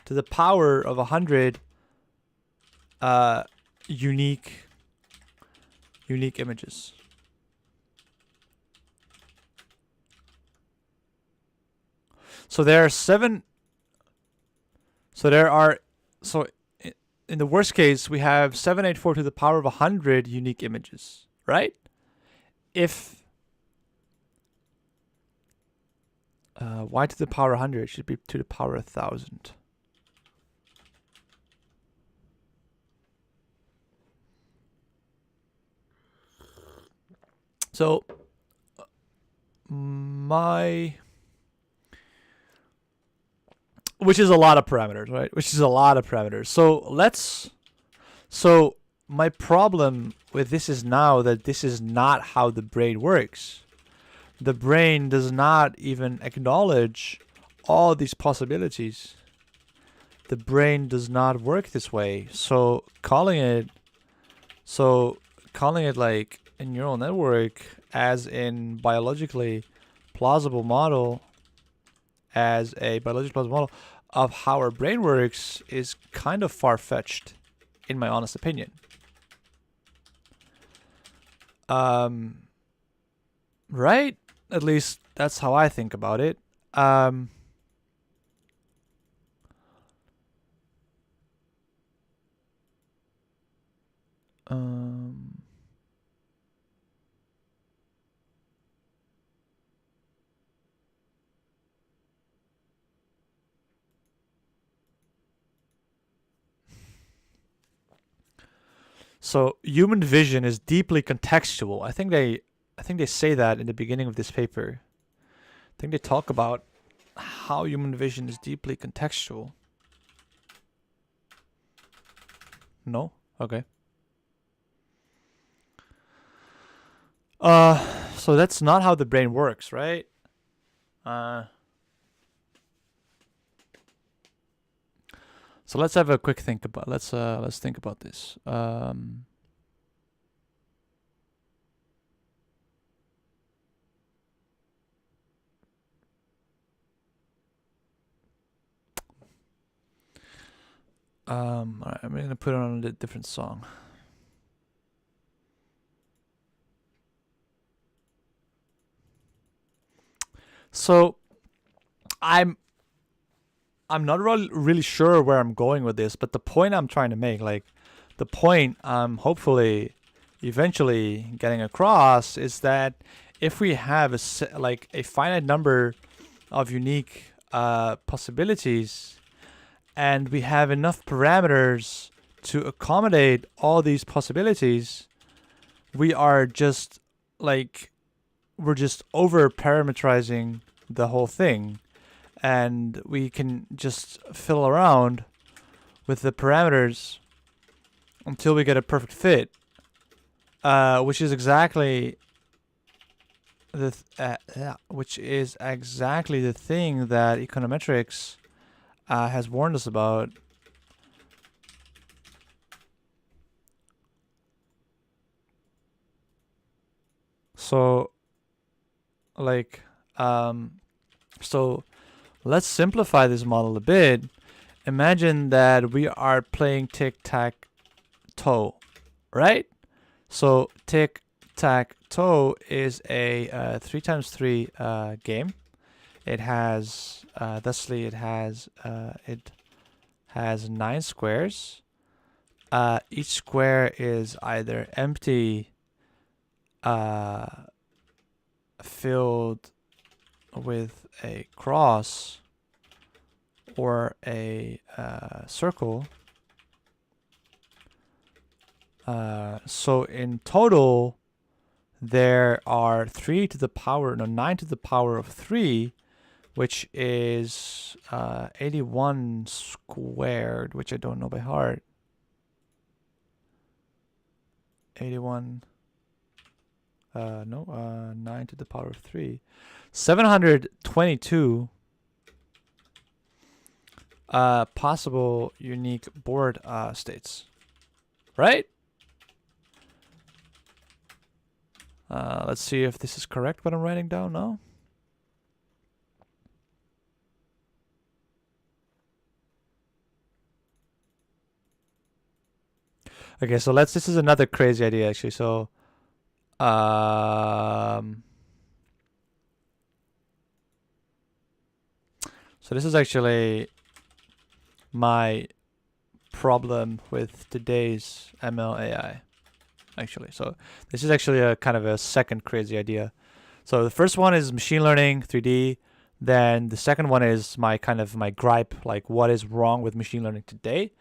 to the power of 100 unique images. So there are 7. So there are. So in the worst case, we have 784 to the power of 100 unique images, right? If y to the power 100 should be to the power 1,000. So which is a lot of parameters, right? Which is a lot of parameters. So my problem with this is now that this is not how the brain works. The brain does not even acknowledge all these possibilities. The brain does not work this way. So calling it like a neural network as in biologically plausible model, as a biologically plausible model of how our brain works is kind of far-fetched, in my honest opinion. Right? At least that's how I think about it. So human vision is deeply contextual. I think they say that in the beginning of this paper. I think they talk about how human vision is deeply contextual. No? Okay. So that's not how the brain works, right? So let's have a quick think about. Let's think about this. Alright, I'm gonna put it on a different song. So I'm not really sure where I'm going with this, but the point I'm trying to make, like the point I'm hopefully eventually getting across, is that if we have a finite number of unique possibilities, and we have enough parameters to accommodate all these possibilities, we are just we're just over parameterizing the whole thing, and we can just fiddle around with the parameters until we get a perfect fit, which is exactly the thing that econometrics has warned us about. So so let's simplify this model a bit. Imagine that we are playing tic-tac-toe, right? So tic-tac-toe is a 3x3 game. It has thusly it has 9 squares. Each square is either empty, filled with a cross, or a circle. So in total, there are 9 to the power of 3, which is 81 squared, which I don't know by heart. 81. 9 to the power of 3. 722 possible unique board states. Right? Let's see if this is correct what I'm writing down now. Okay, so this is another crazy idea actually. So this is actually my problem with today's ML AI, actually. So this is actually a kind of a second crazy idea. So the first one is machine learning 3D. Then the second one is my gripe, like what is wrong with machine learning today.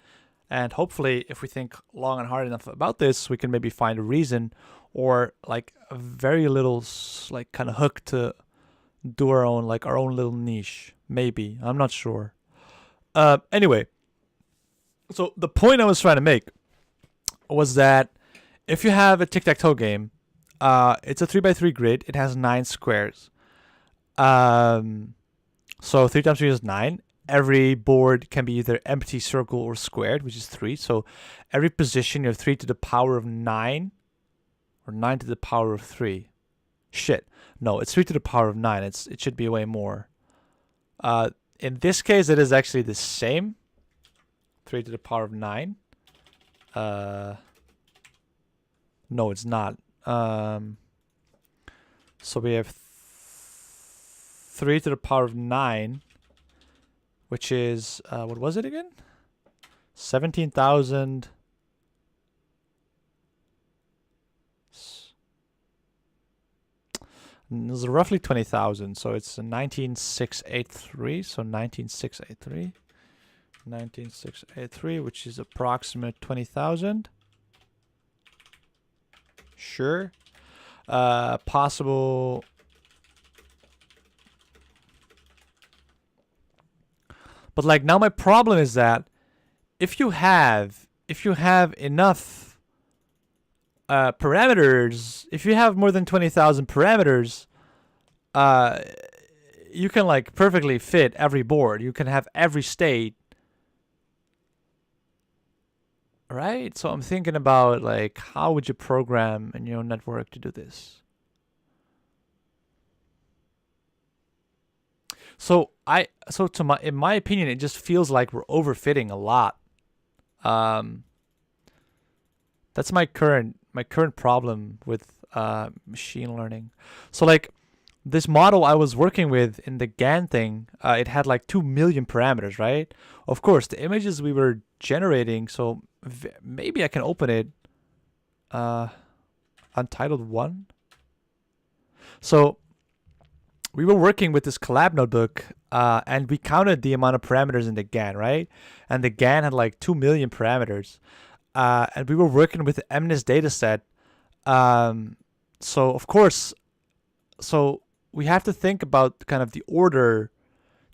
And hopefully, if we think long and hard enough about this, we can maybe find a reason, or like a very little kind of hook to do our own, like our own little niche. Maybe, I'm not sure. Anyway, so the point I was trying to make was that if you have a tic-tac-toe game, it's a 3x3 grid. It has 9 squares. So 3 times 3 is 9. Every board can be either empty, circle, or squared, which is 3. So every position you have 3 to the power of 9, or 9 to the power of 3. Shit. No, it's 3 to the power of 9. It should be way more. In this case, it is actually the same. 3 to the power of 9. No, it's not. So we have 3 to the power of 9, which is, what was it again? 17,000. This is roughly 20,000, so it's 19,683. So 19,683. 19,683, which is approximate 20,000. Sure. Possible. But like now my problem is that if you have enough parameters, if you have more than 20,000 parameters, you can like perfectly fit every board. You can have every state. Right? So I'm thinking about like how would you program a neural network to do this? So in my opinion, it just feels like we're overfitting a lot. That's my current problem with machine learning. So like this model I was working with in the GAN thing, it had like 2 million parameters, right? Of course, the images we were generating, so maybe I can open it. Untitled 1. So we were working with this collab notebook, and we counted the amount of parameters in the GAN, right? And the GAN had like 2 million parameters. And we were working with the MNIST dataset. So of course, so we have to think about kind of the order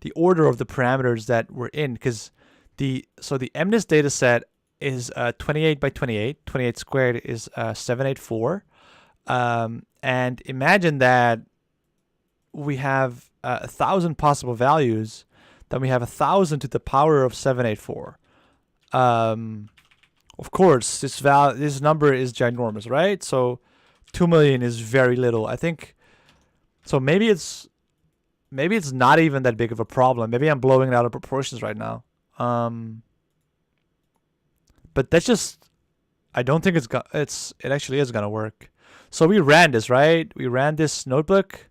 of the parameters that we're in, because the MNIST dataset is 28 by 28. 28 squared is 784. And imagine that we have 1,000 possible values. Then we have 1,000 to the power of 784. Of course, this number is ginormous, right? So 2 million is very little. I think so. Maybe it's not even that big of a problem. Maybe I'm blowing it out of proportions right now. But that's just, I don't think it actually is gonna work. So we ran this, right? We ran this notebook.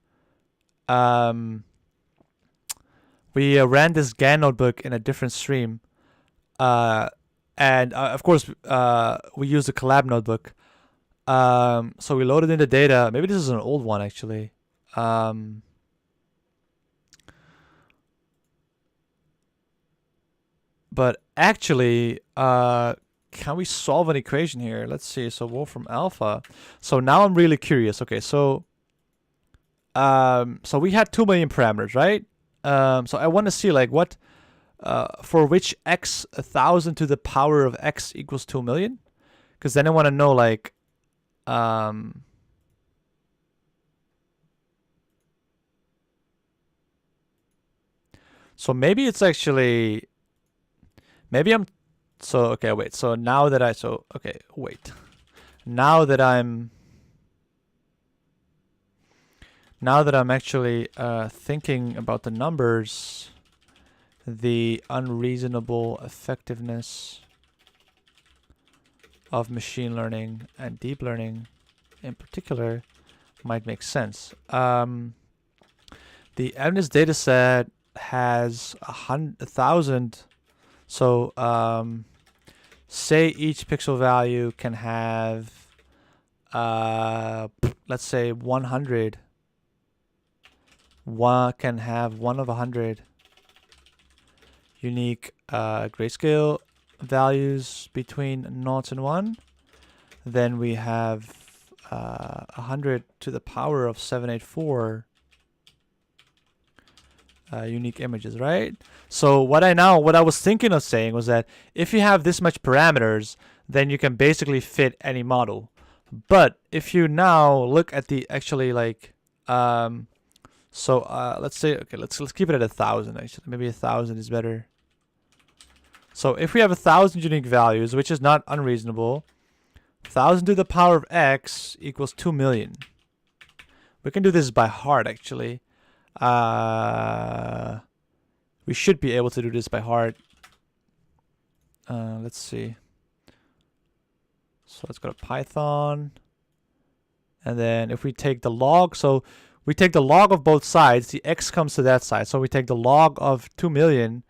We ran this GAN notebook in a different stream. And of course, we used the collab notebook. So we loaded in the data. Maybe this is an old one, actually. But actually, can we solve an equation here? Let's see. So Wolfram alpha. So now I'm really curious. Okay, so we had 2 million parameters, right? So I want to see like what, for which x 1,000 to the power of x equals 2 million, because then I want to know like, so maybe it's actually, maybe I'm, so okay, wait. So now that I'm actually thinking about the numbers, the unreasonable effectiveness of machine learning and deep learning in particular might make sense. The MNIST dataset has 1,000. So say each pixel value can have, let's say 100. One can have 1 of 100 unique grayscale values between 0 and 1. Then we have 100 to the power of 784 unique images, right? So what I was thinking of saying was that if you have this much parameters, then you can basically fit any model. But if you now look at the actually like, let's say, okay, let's keep it at 1,000 actually. Maybe 1,000 is better. So if we have 1,000 unique values, which is not unreasonable, 1,000 to the power of x equals 2 million. We can do this by heart actually. We should be able to do this by heart. Let's see. So let's go to Python. And then if we take the log, so we take the log of both sides, the x comes to that side. So we take the log of 2 million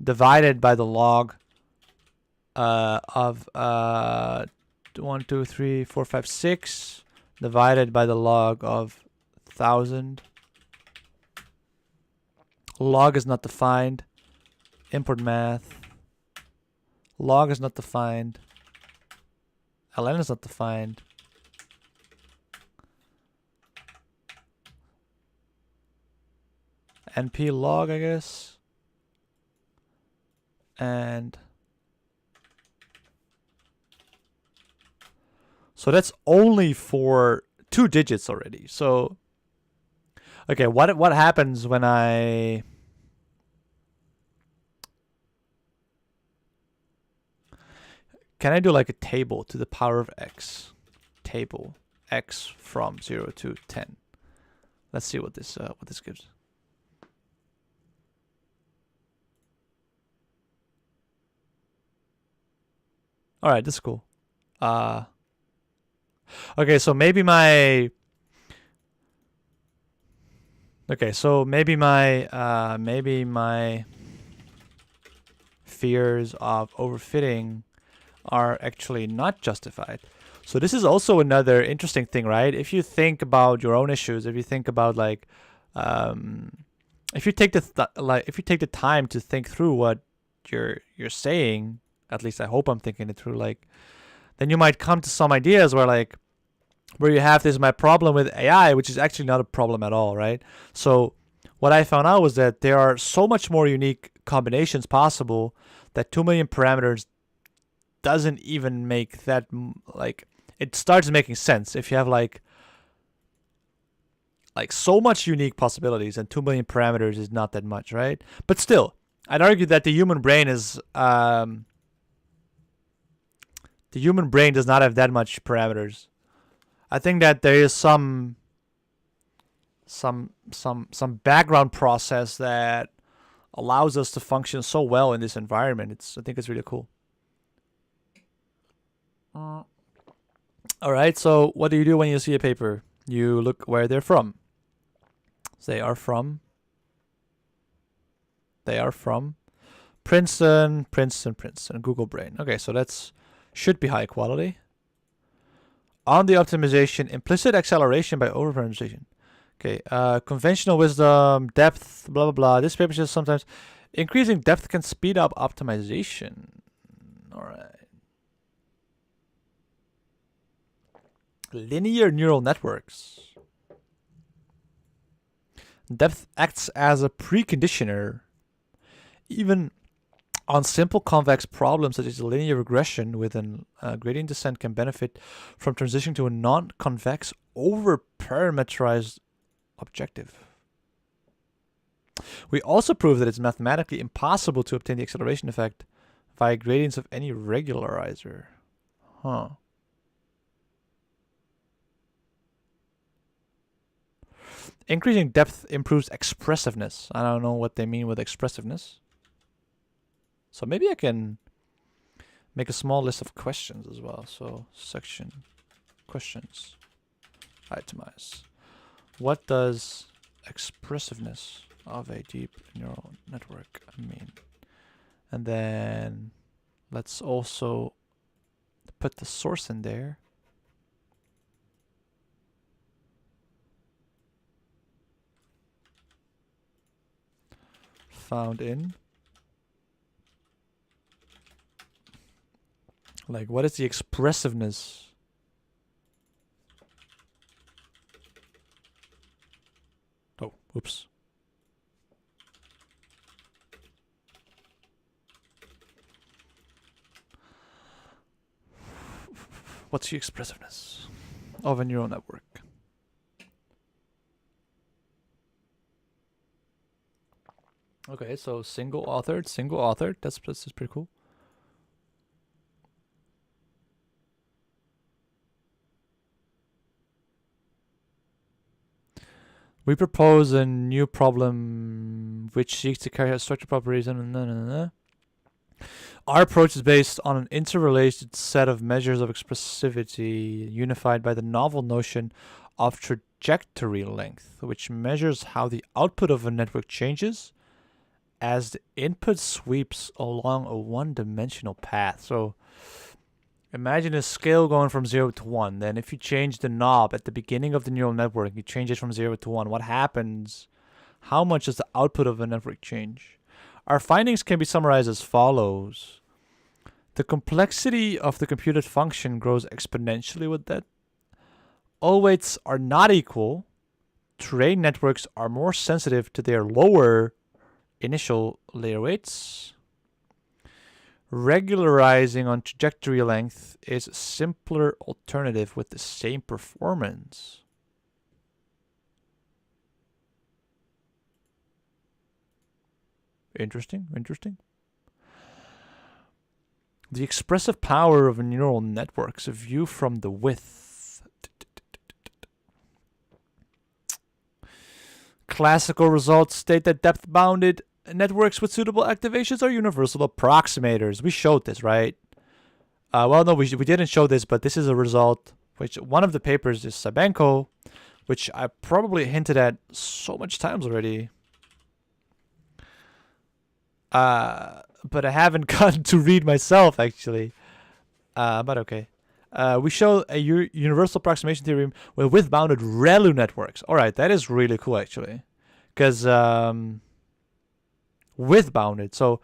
divided by the log of 1, 2, 3, 4, 5, 6 divided by the log of 1,000. Log is not defined. Import math. Log is not defined. ln is not defined. NP log, I guess. And so that's only for 2 digits already. So okay, what happens when I can I do like a table to the power of x? Table x from 0 to 10. Let's see what this gives. All right, this is cool. Okay, so maybe my maybe my fears of overfitting are actually not justified. So this is also another interesting thing, right? If you think about your own issues, if you think about like, if you take the time to think through what you're saying, at least I hope I'm thinking it through, like, then you might come to some ideas where you have this my problem with AI, which is actually not a problem at all, right? So what I found out was that there are so much more unique combinations possible that 2 million parameters doesn't even make that, like, it starts making sense if you have like so much unique possibilities, and 2 million parameters is not that much, right? But still, I'd argue that the human brain is the human brain does not have that much parameters. I think that there is some background process that allows us to function so well in this environment. I think it's really cool. All right, so what do you do when you see a paper? You look where they're from. They are from Princeton, Google Brain. Okay, so that's should be high quality. On the optimization, implicit acceleration by over-parameterization. Okay, conventional wisdom, depth, blah, blah, blah. This paper says sometimes increasing depth can speed up optimization. All right. Linear neural networks. Depth acts as a preconditioner. Even on simple convex problems such as linear regression with a gradient descent can benefit from transitioning to a non-convex over-parameterized objective. We also proved that it's mathematically impossible to obtain the acceleration effect via gradients of any regularizer. Huh. Increasing depth improves expressiveness. I don't know what they mean with expressiveness. So maybe I can make a small list of questions as well. So section questions, itemize. What does expressiveness of a deep neural network mean? And then let's also put the source in there. Found in. Like, what is the expressiveness? Oh, oops. What's the expressiveness of a neural network? Okay, so single authored. That's pretty cool. We propose a new problem which seeks to carry out structured properties and Our approach is based on an interrelated set of measures of expressivity unified by the novel notion of trajectory length, which measures how the output of a network changes as the input sweeps along a one-dimensional path. So imagine a scale going from 0 to 1. Then if you change the knob at the beginning of the neural network, you change it from 0 to 1, what happens? How much does the output of a network change? Our findings can be summarized as follows. The complexity of the computed function grows exponentially with that. All weights are not equal. Trained networks are more sensitive to their lower initial layer weights. Regularizing on trajectory length is a simpler alternative with the same performance. Interesting. The expressive power of neural networks, a view from the width. Classical results state that depth-bounded networks with suitable activations are universal approximators. We showed this, right? Well, no, we didn't show this, but this is a result, which one of the papers is Sabenko, which I probably hinted at so much times already. But I haven't gotten to read myself, actually. But okay. We show a universal approximation theorem with width-bounded ReLU networks. All right, that is really cool, actually. Because width-bounded. So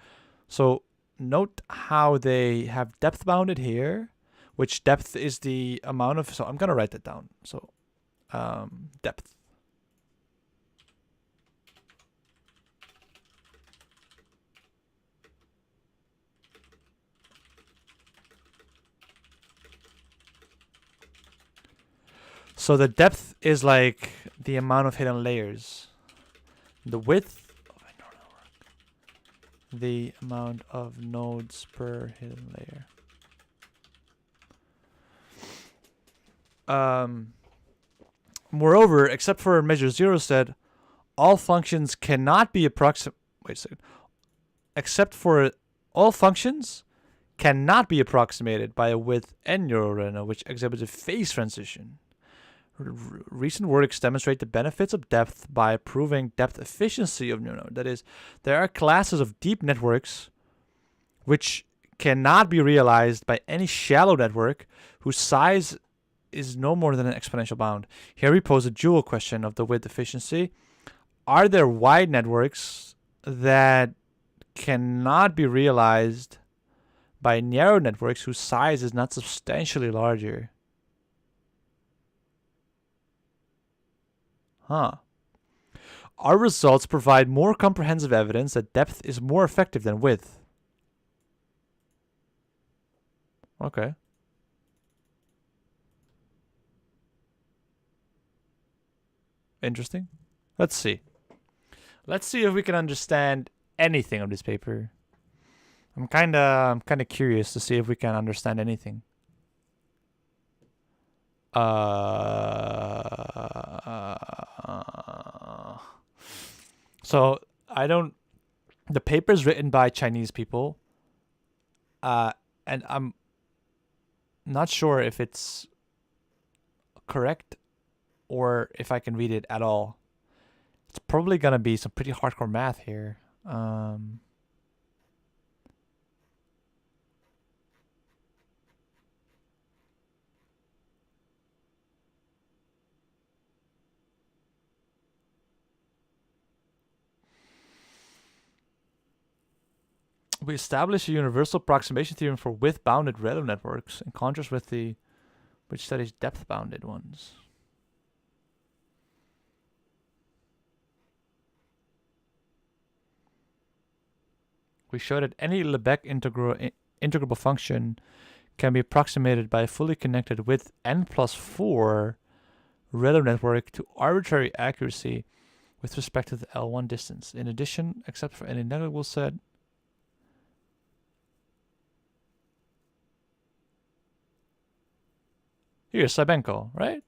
note how they have depth-bounded here, which depth is the amount of... So I'm going to write that down. So depth. So the depth is like the amount of hidden layers. The width of a neural network. The amount of nodes per hidden layer. Moreover, except for measure 0 said, all functions cannot be approximated. Wait a second. Except for all functions cannot be approximated by a width n neural ReLU, which exhibits a phase transition. Recent works demonstrate the benefits of depth by proving depth efficiency of neural networks. That is, there are classes of deep networks which cannot be realized by any shallow network whose size is no more than an exponential bound. Here we pose a dual question of the width efficiency. Are there wide networks that cannot be realized by narrow networks whose size is not substantially larger? Our results provide more comprehensive evidence that depth is more effective than width. Okay. Interesting. Let's see. Let's see if we can understand anything of this paper. I'm kinda curious to see if we can understand anything. So I don't. The paper's written by Chinese people, and I'm not sure if it's correct or if I can read it at all. It's probably gonna be some pretty hardcore math here. We establish a universal approximation theorem for width-bounded ReLU networks in contrast with the which studies depth-bounded ones. We show that any Lebesgue integrable function can be approximated by a fully connected with n+4 ReLU network to arbitrary accuracy with respect to the L1 distance. In addition, except for any negligible set, here's Sabenko, right?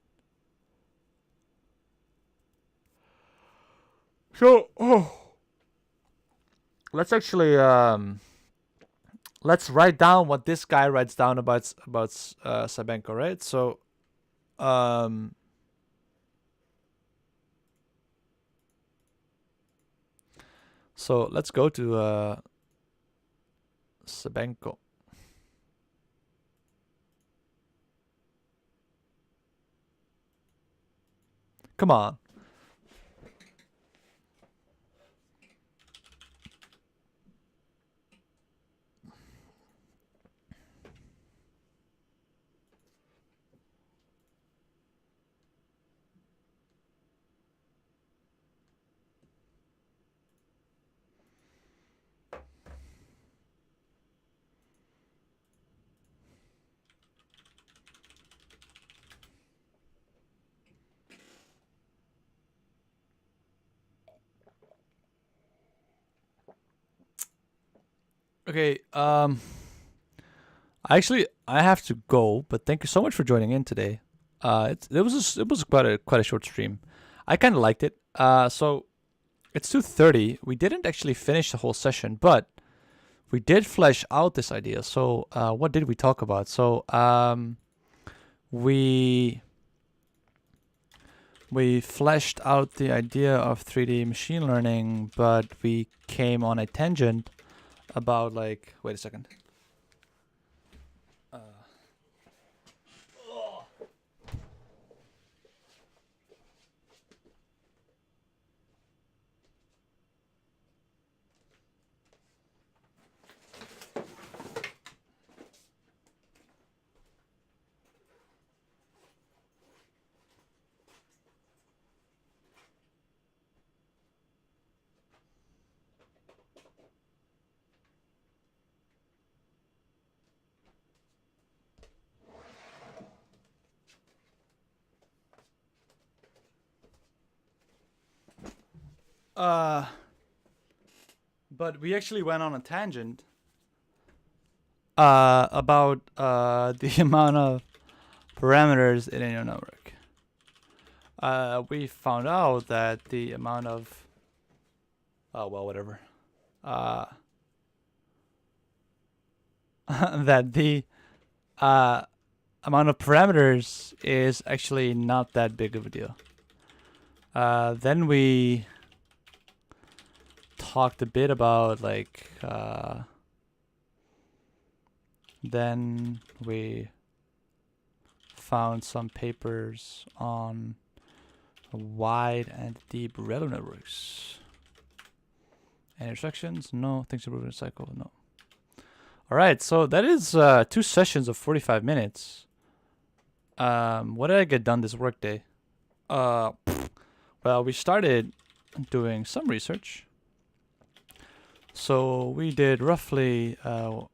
So, let's actually let's write down what this guy writes down about Sabenko, right? So, so let's go to Sabenko. Come on. Okay, actually, I have to go, but thank you so much for joining in today. It was quite a short stream. I kind of liked it. So it's 2:30. We didn't actually finish the whole session, but we did flesh out this idea. So what did we talk about? So we fleshed out the idea of 3D machine learning, but we came on a tangent about like, wait a second. But we actually went on a tangent about the amount of parameters in a neural network. We found out that the amount of whatever. That the amount of parameters is actually not that big of a deal. Then we talked a bit about like then we found some papers on wide and deep ReLU networks. Intersections? No. Things improving cycle? No. Alright, so that is 2 sessions of 45 minutes. What did I get done this workday? Well, we started doing some research. So we did roughly 1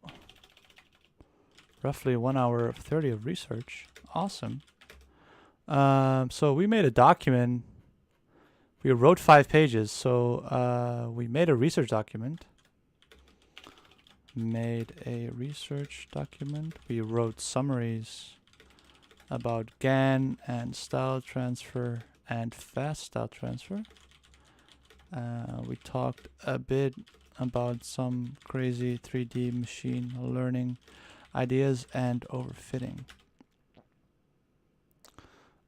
hour of 30 of research. Awesome. So we made a document. We wrote 5 pages. So we made a research document. We wrote summaries about GAN and style transfer and fast style transfer. We talked a bit about some crazy 3D machine learning ideas and overfitting.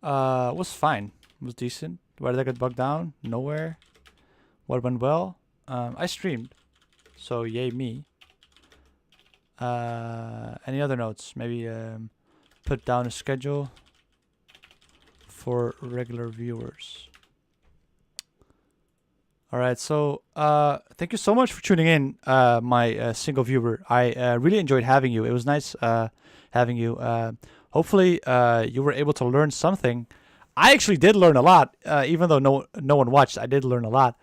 It was fine. It was decent. Where did I get bogged down? Nowhere. What went well? I streamed. So yay me. Any other notes? Maybe put down a schedule for regular viewers. Alright, so thank you so much for tuning in, my single viewer. I really enjoyed having you. It was nice having you. Hopefully you were able to learn something. I actually did learn a lot, even though no one watched. I did learn a lot.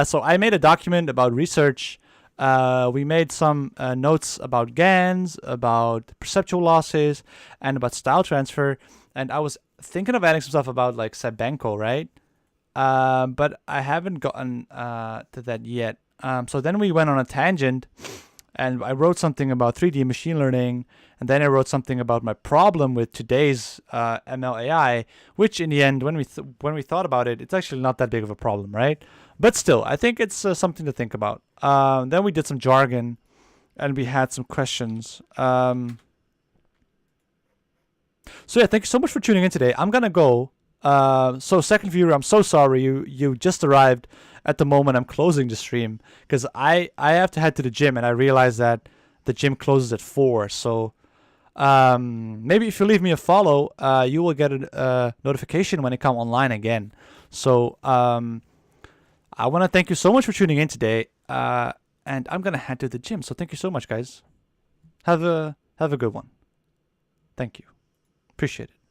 So I made a document about research. We made some notes about GANs, about perceptual losses, and about style transfer. And I was thinking of adding some stuff about like Sabenko, right? But I haven't gotten to that yet. So then we went on a tangent, and I wrote something about 3D machine learning, and then I wrote something about my problem with today's ML AI, which in the end, when we thought about it, it's actually not that big of a problem, right? But still, I think it's something to think about. Then we did some jargon, and we had some questions. So yeah, thank you so much for tuning in today. I'm gonna go. So second viewer, I'm so sorry you just arrived at the moment I'm closing the stream, because I have to head to the gym, and I realized that the gym closes at 4. So maybe if you leave me a follow, you will get a notification when I come online again. So I want to thank you so much for tuning in today, and I'm gonna head to the gym. So thank you so much, guys. Have a good one. Thank you. Appreciate it.